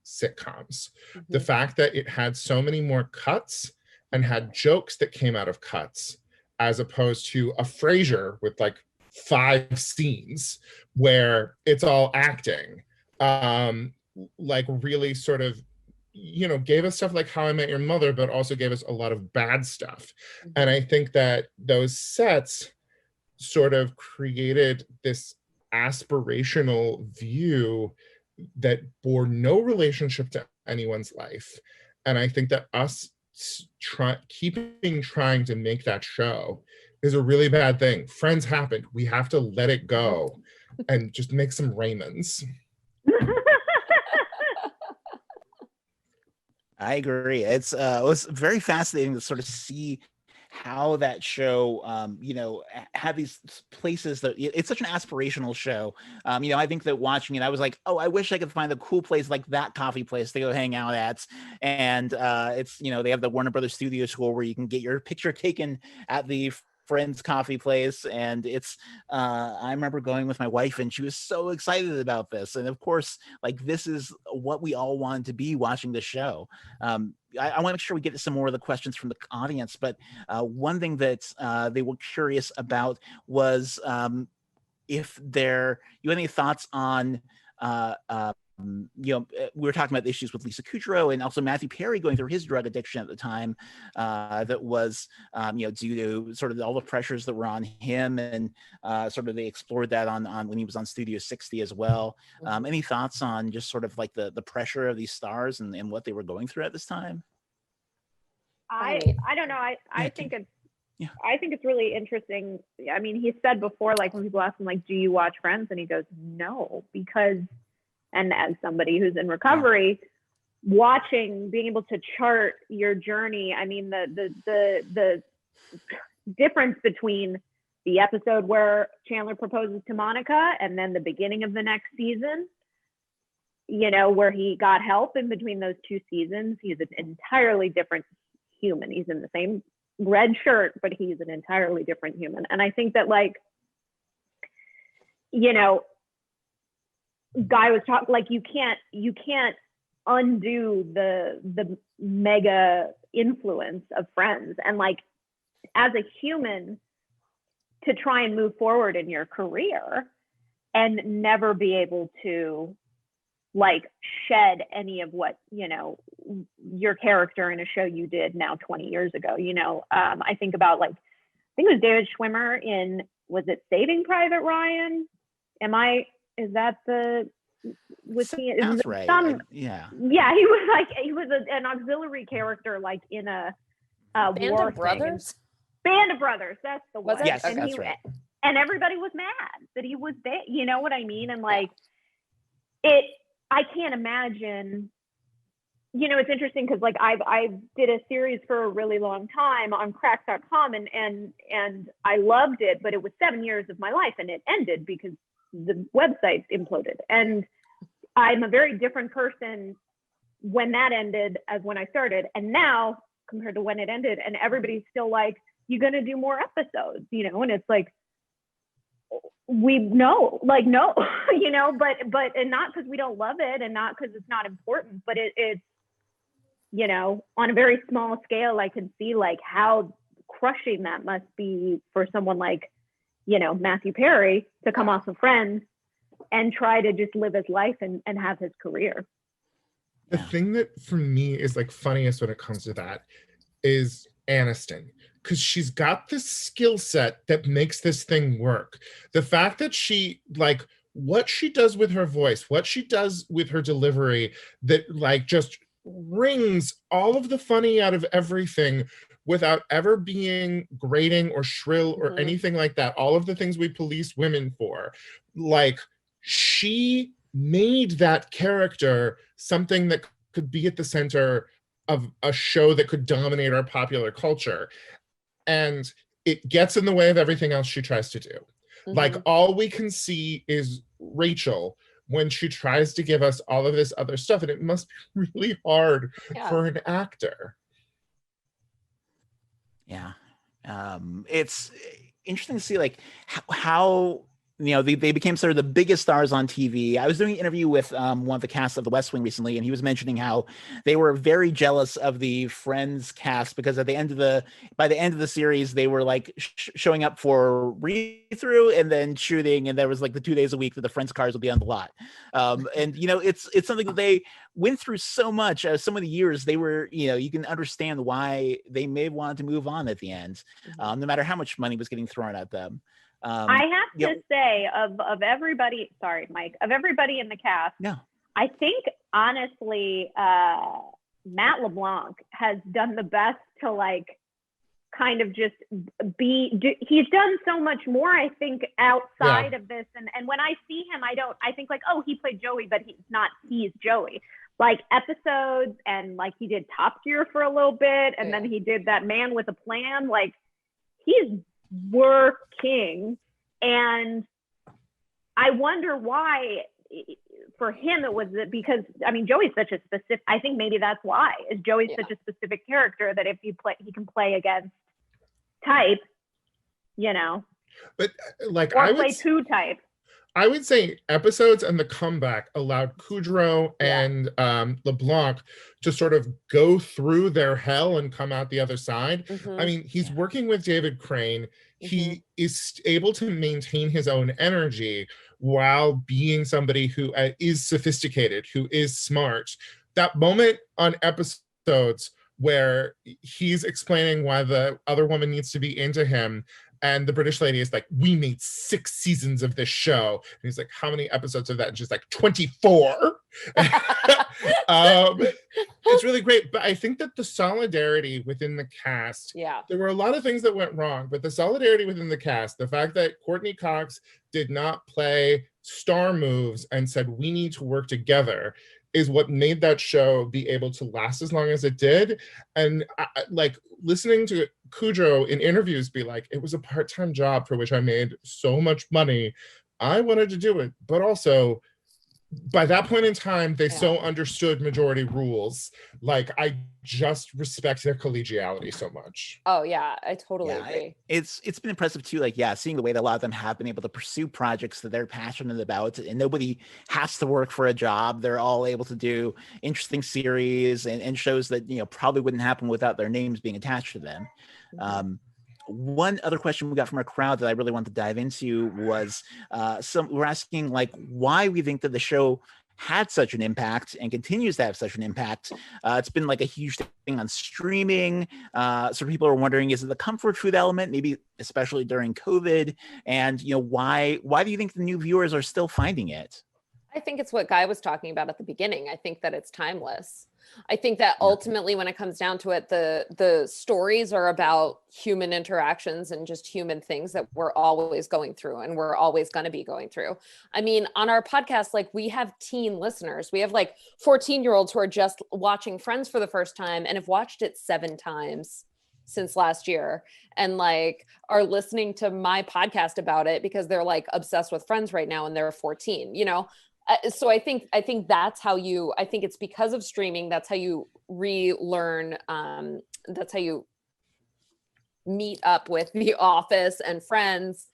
sitcoms. The fact that it had so many more cuts and had jokes that came out of cuts, as opposed to a Frasier with like 5 scenes where it's all acting, like really sort of, gave us stuff like How I Met Your Mother, but also gave us a lot of bad stuff. And I think that those sets sort of created this aspirational view that bore no relationship to anyone's life. And I think that us trying to make that show is a really bad thing. Friends happened. We have to let it go and just make some Raymonds. I agree. It was very fascinating to sort of see how that show, had these places that it's such an aspirational show. I think that watching it, I was like, oh, I wish I could find a cool place like that coffee place to go hang out at. And it's, they have the Warner Brothers Studio Tour where you can get your picture taken at the Friends coffee place, and it's I remember going with my wife and she was so excited about this, and of course, like, this is what we all wanted to be watching the show. I want to make sure we get to some more of the questions from the audience, but one thing that they were curious about was if you had any thoughts on we were talking about the issues with Lisa Kudrow and also Matthew Perry going through his drug addiction at the time, that was due to sort of all the pressures that were on him, and sort of they explored that on when he was on Studio 60 as well. Any thoughts on just sort of like the pressure of these stars and what they were going through at this time? I don't know. I think it's really interesting. I mean, he said before, like, when people ask him, like, do you watch Friends? And he goes, no, because, and as somebody who's in recovery, being able to chart your journey. I mean, the difference between the episode where Chandler proposes to Monica and then the beginning of the next season, where he got help in between those 2 seasons, he's an entirely different human. He's in the same red shirt, but he's an entirely different human. And I think that, like, Guy was talking, like, you can't undo the mega influence of Friends, and, like, as a human, to try and move forward in your career and never be able to, like, shed any of what your character in a show you did now 20 years ago. I think about, like, I think it was David Schwimmer in, was it Saving Private Ryan? Is that the, was he? That's right. Yeah, he was an auxiliary character, like, in a Band war of Brothers. thing. Band of Brothers, that's the one. Yes, and that's right. And everybody was mad that he was there. You know what I mean? And, like, I can't imagine you know, it's interesting because like I did a series for a really long time on crack.com and I loved it, but it was 7 years of my life and it ended because the website imploded. And I'm a very different person when that ended as when I started. And now compared to when it ended, and everybody's still like, you're going to do more episodes, you know? And it's like, we know, like, no, you know, but, and not because we don't love it and not because it's not important, but it's, you know, on a very small scale, I can see like how crushing that must be for someone like, you know, Matthew Perry to come off of Friends and try to just live his life and have his career. The thing that for me is like funniest when it comes to that is Aniston, because she's got this skill set that makes this thing work. The fact that she like what she does with her voice, what she does with her delivery, that like just wrings all of the funny out of everything without ever being grating or shrill or anything like that. All of the things we police women for, like she made that character something that could be at the center of a show that could dominate our popular culture. And it gets in the way of everything else she tries to do. Like all we can see is Rachel when she tries to give us all of this other stuff, and it must be really hard for an actor. Yeah. It's interesting to see like how you know, they became sort of the biggest stars on TV. I was doing an interview with one of the cast of The West Wing recently, and he was mentioning how they were very jealous of the Friends cast because by the end of the series, they were like showing up for read-through and then shooting, and there was like the 2 days a week that the Friends cars would be on the lot. And you know, it's something that they went through so much, so many years. They were, you know, you can understand why they may have wanted to move on at the end, no matter how much money was getting thrown at them. I have to say of everybody, sorry, Mike, of everybody in the cast, I think honestly, Matt LeBlanc has done the best to like kind of just he's done so much more, I think, outside of this. And when I see him, I think like, oh, he played Joey, but he's Joey. Like episodes, and like he did Top Gear for a little bit, and then he did that Man with a Plan. Like he's working, and I wonder why for him it was because I mean Joey's such a specific, I think maybe that's why, is Joey's such a specific character that if you play, he can play against type, you know, but like or play two type. I would say episodes and the comeback allowed Kudrow and LeBlanc to sort of go through their hell and come out the other side. I mean, he's working with David Crane. He is able to maintain his own energy while being somebody who is sophisticated, who is smart. That moment on episodes where he's explaining why the other woman needs to be into him, and the British lady is like, we made 6 seasons of this show. And he's like, how many episodes of that? And she's like, 24. It's really great. But I think that the solidarity within the cast, there were a lot of things that went wrong, but the solidarity within the cast, the fact that Courtney Cox did not play star moves and said, we need to work together, is what made that show be able to last as long as it did. And like listening to Kudrow in interviews be like, it was a part-time job for which I made so much money. I wanted to do it, but also by that point in time, they so understood majority rules. Like I just respect their collegiality so much. Oh yeah, I totally agree. It's been impressive too, like seeing the way that a lot of them have been able to pursue projects that they're passionate about, and nobody has to work for a job. They're all able to do interesting series and shows that, you know, probably wouldn't happen without their names being attached to them. One other question we got from our crowd that I really wanted to dive into was we're asking like why we think that the show had such an impact and continues to have such an impact. It's been like a huge thing on streaming. So people are wondering, is it the comfort food element, maybe especially during COVID? And, you know, why do you think the new viewers are still finding it? I think it's what Guy was talking about at the beginning. I think that it's timeless. I think that ultimately, when it comes down to it, the stories are about human interactions and just human things that we're always going through and we're always going to be going through. I mean, on our podcast, like, we have teen listeners. We have like 14-year-olds who are just watching Friends for the first time and have watched it 7 times since last year, and like are listening to my podcast about it because they're like obsessed with Friends right now and they're 14, you know? So I think that's how you, I think it's because of streaming, that's how you relearn, that's how you meet up with The Office and Friends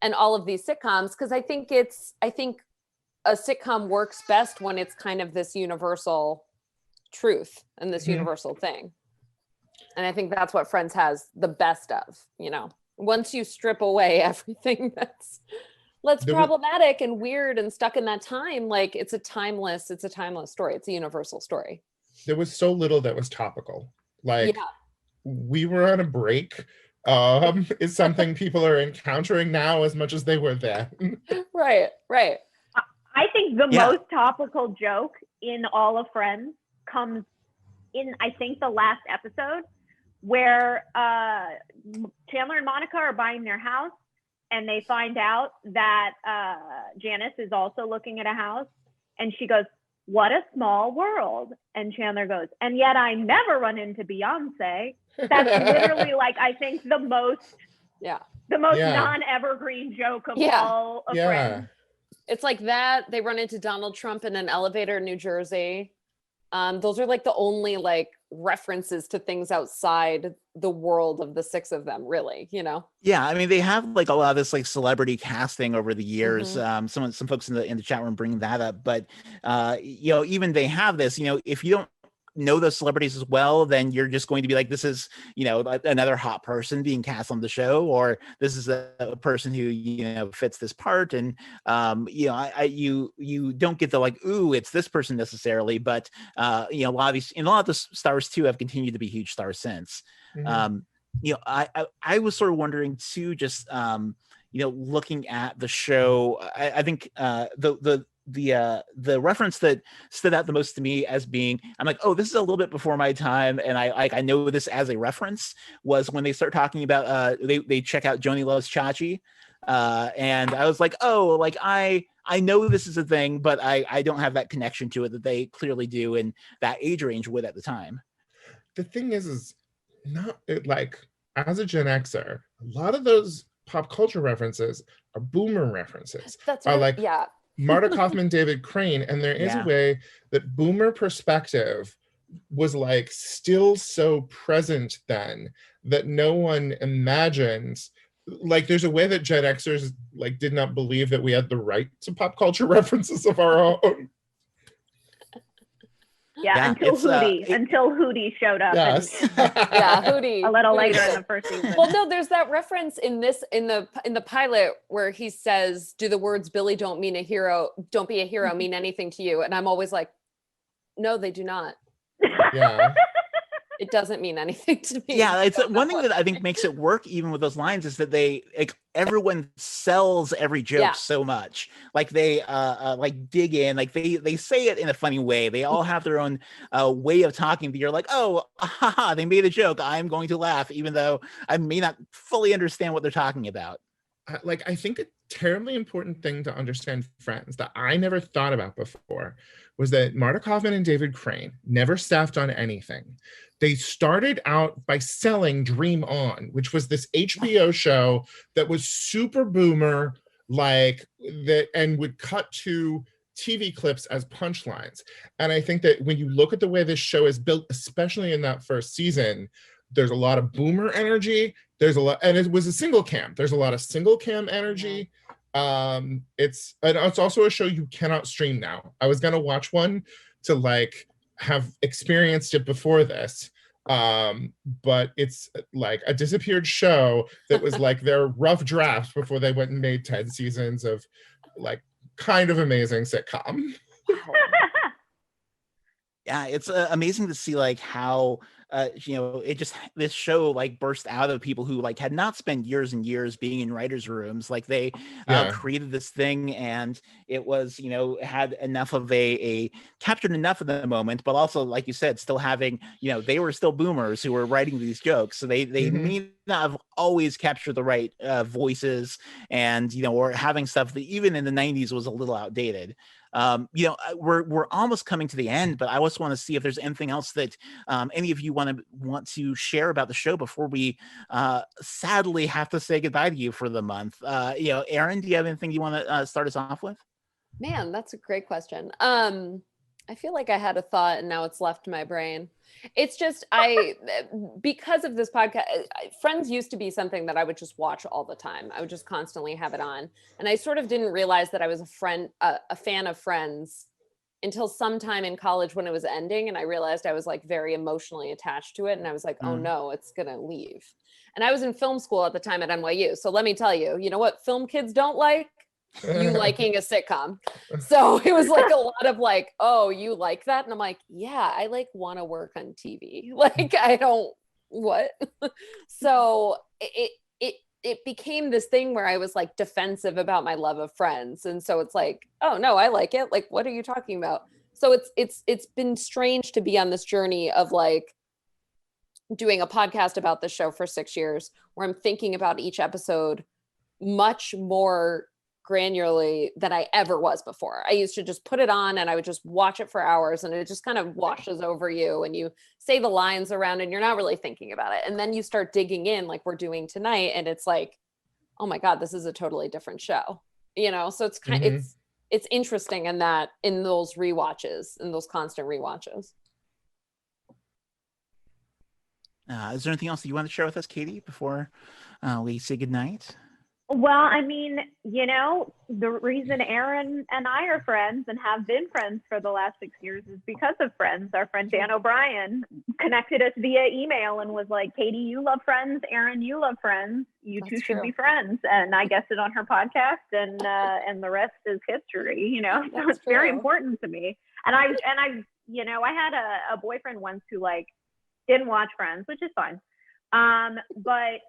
and all of these sitcoms. Cause I think a sitcom works best when it's kind of this universal truth and this universal thing. And I think that's what Friends has the best of, you know, once you strip away everything that's problematic and weird and stuck in that time, like it's a timeless story. It's a universal story. There was so little that was topical. Like, we were on a break. Is something people are encountering now as much as they were then. Right. I think the most topical joke in all of Friends comes in, I think, the last episode where Chandler and Monica are buying their house and they find out that Janice is also looking at a house, and she goes, "What a small world." And Chandler goes, "And yet I never run into Beyonce." That's literally like, I think the most non-evergreen joke of all of Friends. It's like that. They run into Donald Trump in an elevator in New Jersey. Those are like the only like references to things outside the world of the 6 of them, really, you know? Yeah, I mean, they have like a lot of this like celebrity casting over the years. Some folks in the chat room bringing that up, but you know, even they have this, you know, if you don't know those celebrities as well, then you're just going to be like, this is, you know, another hot person being cast on the show, or this is a person who, you know, fits this part. And you know, you don't get the like, ooh, it's this person necessarily, but you know, a lot of the stars too have continued to be huge stars since. You know, I was sort of wondering too, just you know, looking at the show, I think the reference that stood out the most to me as being, I'm like, oh, this is a little bit before my time, and I know this as a reference, was when they start talking about they check out Joni Loves Chachi, and I was like, oh, like I know this is a thing, but I don't have that connection to it that they clearly do in that age range would at the time. The thing is not like, as a Gen Xer, a lot of those pop culture references are boomer references. That's are right. like Marta Kaufman, David Crane, and there is a way that boomer perspective was like still so present then that no one imagines. Like, there's a way that Gen Xers like did not believe that we had the right to pop culture references of our own. Until Hootie showed up. Yes. Hootie. A little later in the first season. Well, no, there's that reference in the pilot where he says, "Do the words Billy don't be a hero mean anything to you?" And I'm always like, no, they do not. Yeah. It doesn't mean anything to me. Yeah, it's one thing that I think makes it work even with those lines is that they like everyone sells every joke so much. Like they like dig in, like they say it in a funny way. They all have their own way of talking, but you're like, oh, haha, they made a joke. I'm going to laugh, even though I may not fully understand what they're talking about. Like, I think a terribly important thing to understand, Friends, that I never thought about before was that Marta Kaufman and David Crane never staffed on anything. They started out by selling Dream On, which was this HBO show that was super boomer, like that, and would cut to TV clips as punchlines. And I think that when you look at the way this show is built, especially in that first season, there's a lot of boomer energy. There's a lot, and it was a single cam. There's a lot of single cam energy. It's also a show you cannot stream now. I was gonna watch one to like have experienced it before this, but it's like a disappeared show that was like their rough draft before they went and made 10 seasons of like kind of amazing sitcom. Yeah, it's amazing to see like how this show like burst out of people who like had not spent years and years being in writers' rooms. Like they created this thing, and it was had enough of a captured enough of the moment, but also like you said, still having they were still boomers who were writing these jokes, so they may not have always captured the right voices, and or having stuff that even in the 90s was a little outdated. We're almost coming to the end, but I also want to see if there's anything else that any of you want to share about the show before we sadly have to say goodbye to you for the month. Erin, do you have anything you want to start us off with? Man, that's a great question. I feel like I had a thought and now it's left my brain. It's just, because of this podcast, Friends used to be something that I would just watch all the time. I would just constantly have it on. And I sort of didn't realize that I was a fan of Friends until sometime in college when it was ending. And I realized I was like very emotionally attached to it. And I was like, oh no, it's going to leave. And I was in film school at the time at NYU. So let me tell you, you know what film kids don't like? You liking a sitcom. So it was like a lot of like, oh, you like that? And I'm like, yeah, I like want to work on TV. Like, I don't, what? So it became this thing where I was like defensive about my love of Friends. And so it's like, oh no, I like it. Like, what are you talking about? So it's been strange to be on this journey of like doing a podcast about this show for 6 years, where I'm thinking about each episode much more granularly than I ever was before. I used to just put it on and I would just watch it for hours, and it just kind of washes over you, and you say the lines around and you're not really thinking about it. And then you start digging in like we're doing tonight, and it's like, oh my God, this is a totally different show. So it's kind of, it's interesting in those rewatches, in those constant rewatches. Is there anything else that you want to share with us, Katie, before we say goodnight? Well, I mean, the reason Erin and I are friends and have been friends for the last 6 years is because of Friends. Our friend Dan O'Brien connected us via email and was like, Katie, you love Friends. Erin, you love Friends. You two should be friends. And I guested on her podcast, and the rest is history, so it's very important to me. And I had a boyfriend once who like didn't watch Friends, which is fine. But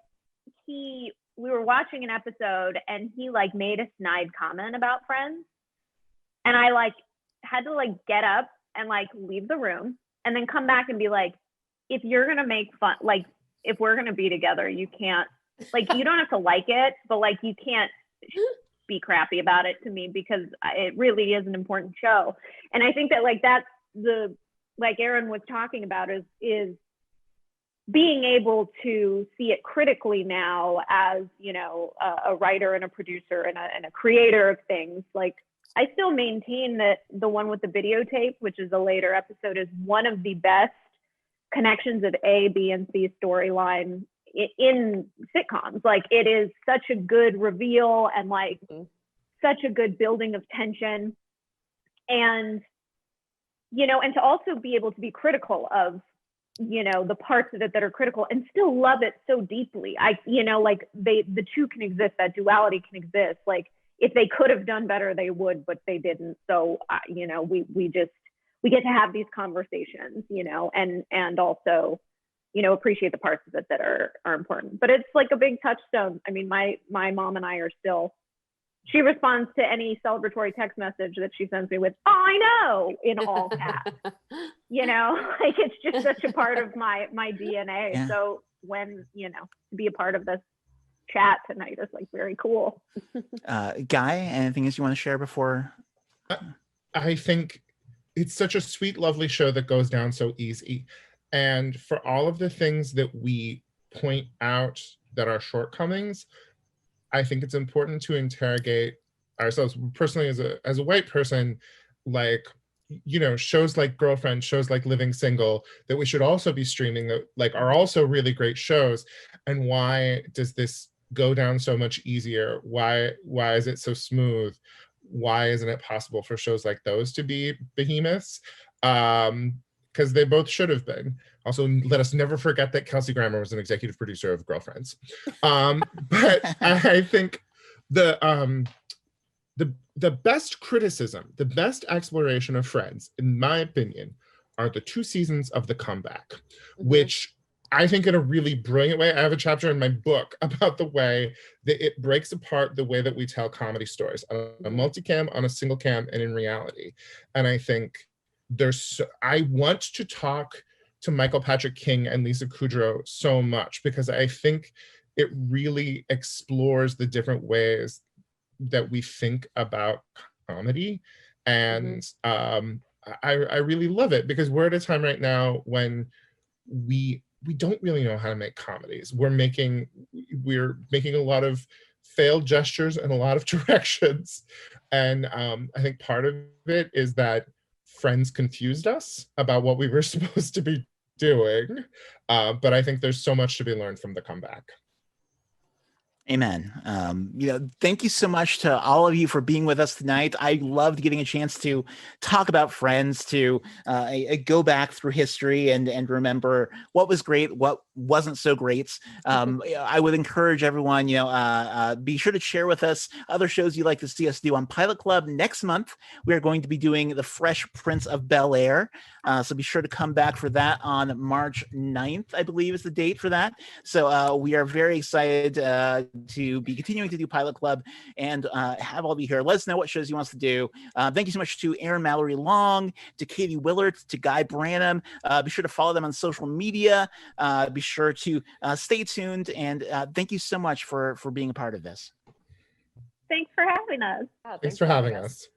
we were watching an episode and he like made a snide comment about Friends, and I like had to like get up and like leave the room and then come back and be like, if you're gonna make fun, like if we're gonna be together, you can't, like, you don't have to like it, but like you can't be crappy about it to me, because it really is an important show. And I think that like that's the, like Erin was talking about, is being able to see it critically now as, a writer and a producer and a creator of things. Like, I still maintain that the one with the videotape, which is a later episode, is one of the best connections of A, B, and C storyline in sitcoms. Like, it is such a good reveal and like such a good building of tension. And, and to also be able to be critical of, the parts of it that are critical and still love it so deeply. Like the two can exist, that duality can exist. Like, if they could have done better, they would, but they didn't. So, we get to have these conversations, and also, appreciate the parts of it that are important. But it's like a big touchstone. I mean, my mom and I are still, she responds to any celebratory text message that she sends me with, oh, I know, in all caps. Like, it's just such a part of my DNA. Yeah. So when, to be a part of this chat tonight is like very cool. Guy, anything else you want to share before? I think it's such a sweet, lovely show that goes down so easy. And for all of the things that we point out that are shortcomings, I think it's important to interrogate ourselves personally as a white person, like, shows like Girlfriend, shows like Living Single, that we should also be streaming, that like are also really great shows. And why does this go down so much easier? Why is it so smooth? Why isn't it possible for shows like those to be behemoths? Because they both should have been. Also, let us never forget that Kelsey Grammer was an executive producer of Girlfriends. But I think the best criticism, the best exploration of Friends, in my opinion, are the 2 seasons of The Comeback, Mm-hmm. which I think in a really brilliant way. I have a chapter in my book about the way that it breaks apart the way that we tell comedy stories on a multicam, on a single cam, and in reality. And I think I want to talk to Michael Patrick King and Lisa Kudrow so much, because I think it really explores the different ways that we think about comedy. And I really love it, because we're at a time right now when we don't really know how to make comedies. We're making a lot of failed gestures and a lot of directions. And I think part of it is that Friends confused us about what we were supposed to be doing. But I think there's so much to be learned from The Comeback. Amen. Thank you so much to all of you for being with us tonight. I loved getting a chance to talk about Friends, to go back through history and remember what was great, what wasn't so great. I would encourage everyone, be sure to share with us other shows you'd like to see us do on Pilot Club. Next month, we are going to be doing The Fresh Prince of Bel-Air. So be sure to come back for that on March 9th, I believe is the date for that. So we are very excited to be continuing to do Pilot Club and have all of you here. Let us know what shows you want us to do. Thank you so much to Erin Mallory Long, to Katie Willert, to Guy Branum. Be sure to follow them on social media. Be sure to stay tuned. And thank you so much for being a part of this. Thanks for having us. Yeah, Thanks for having us.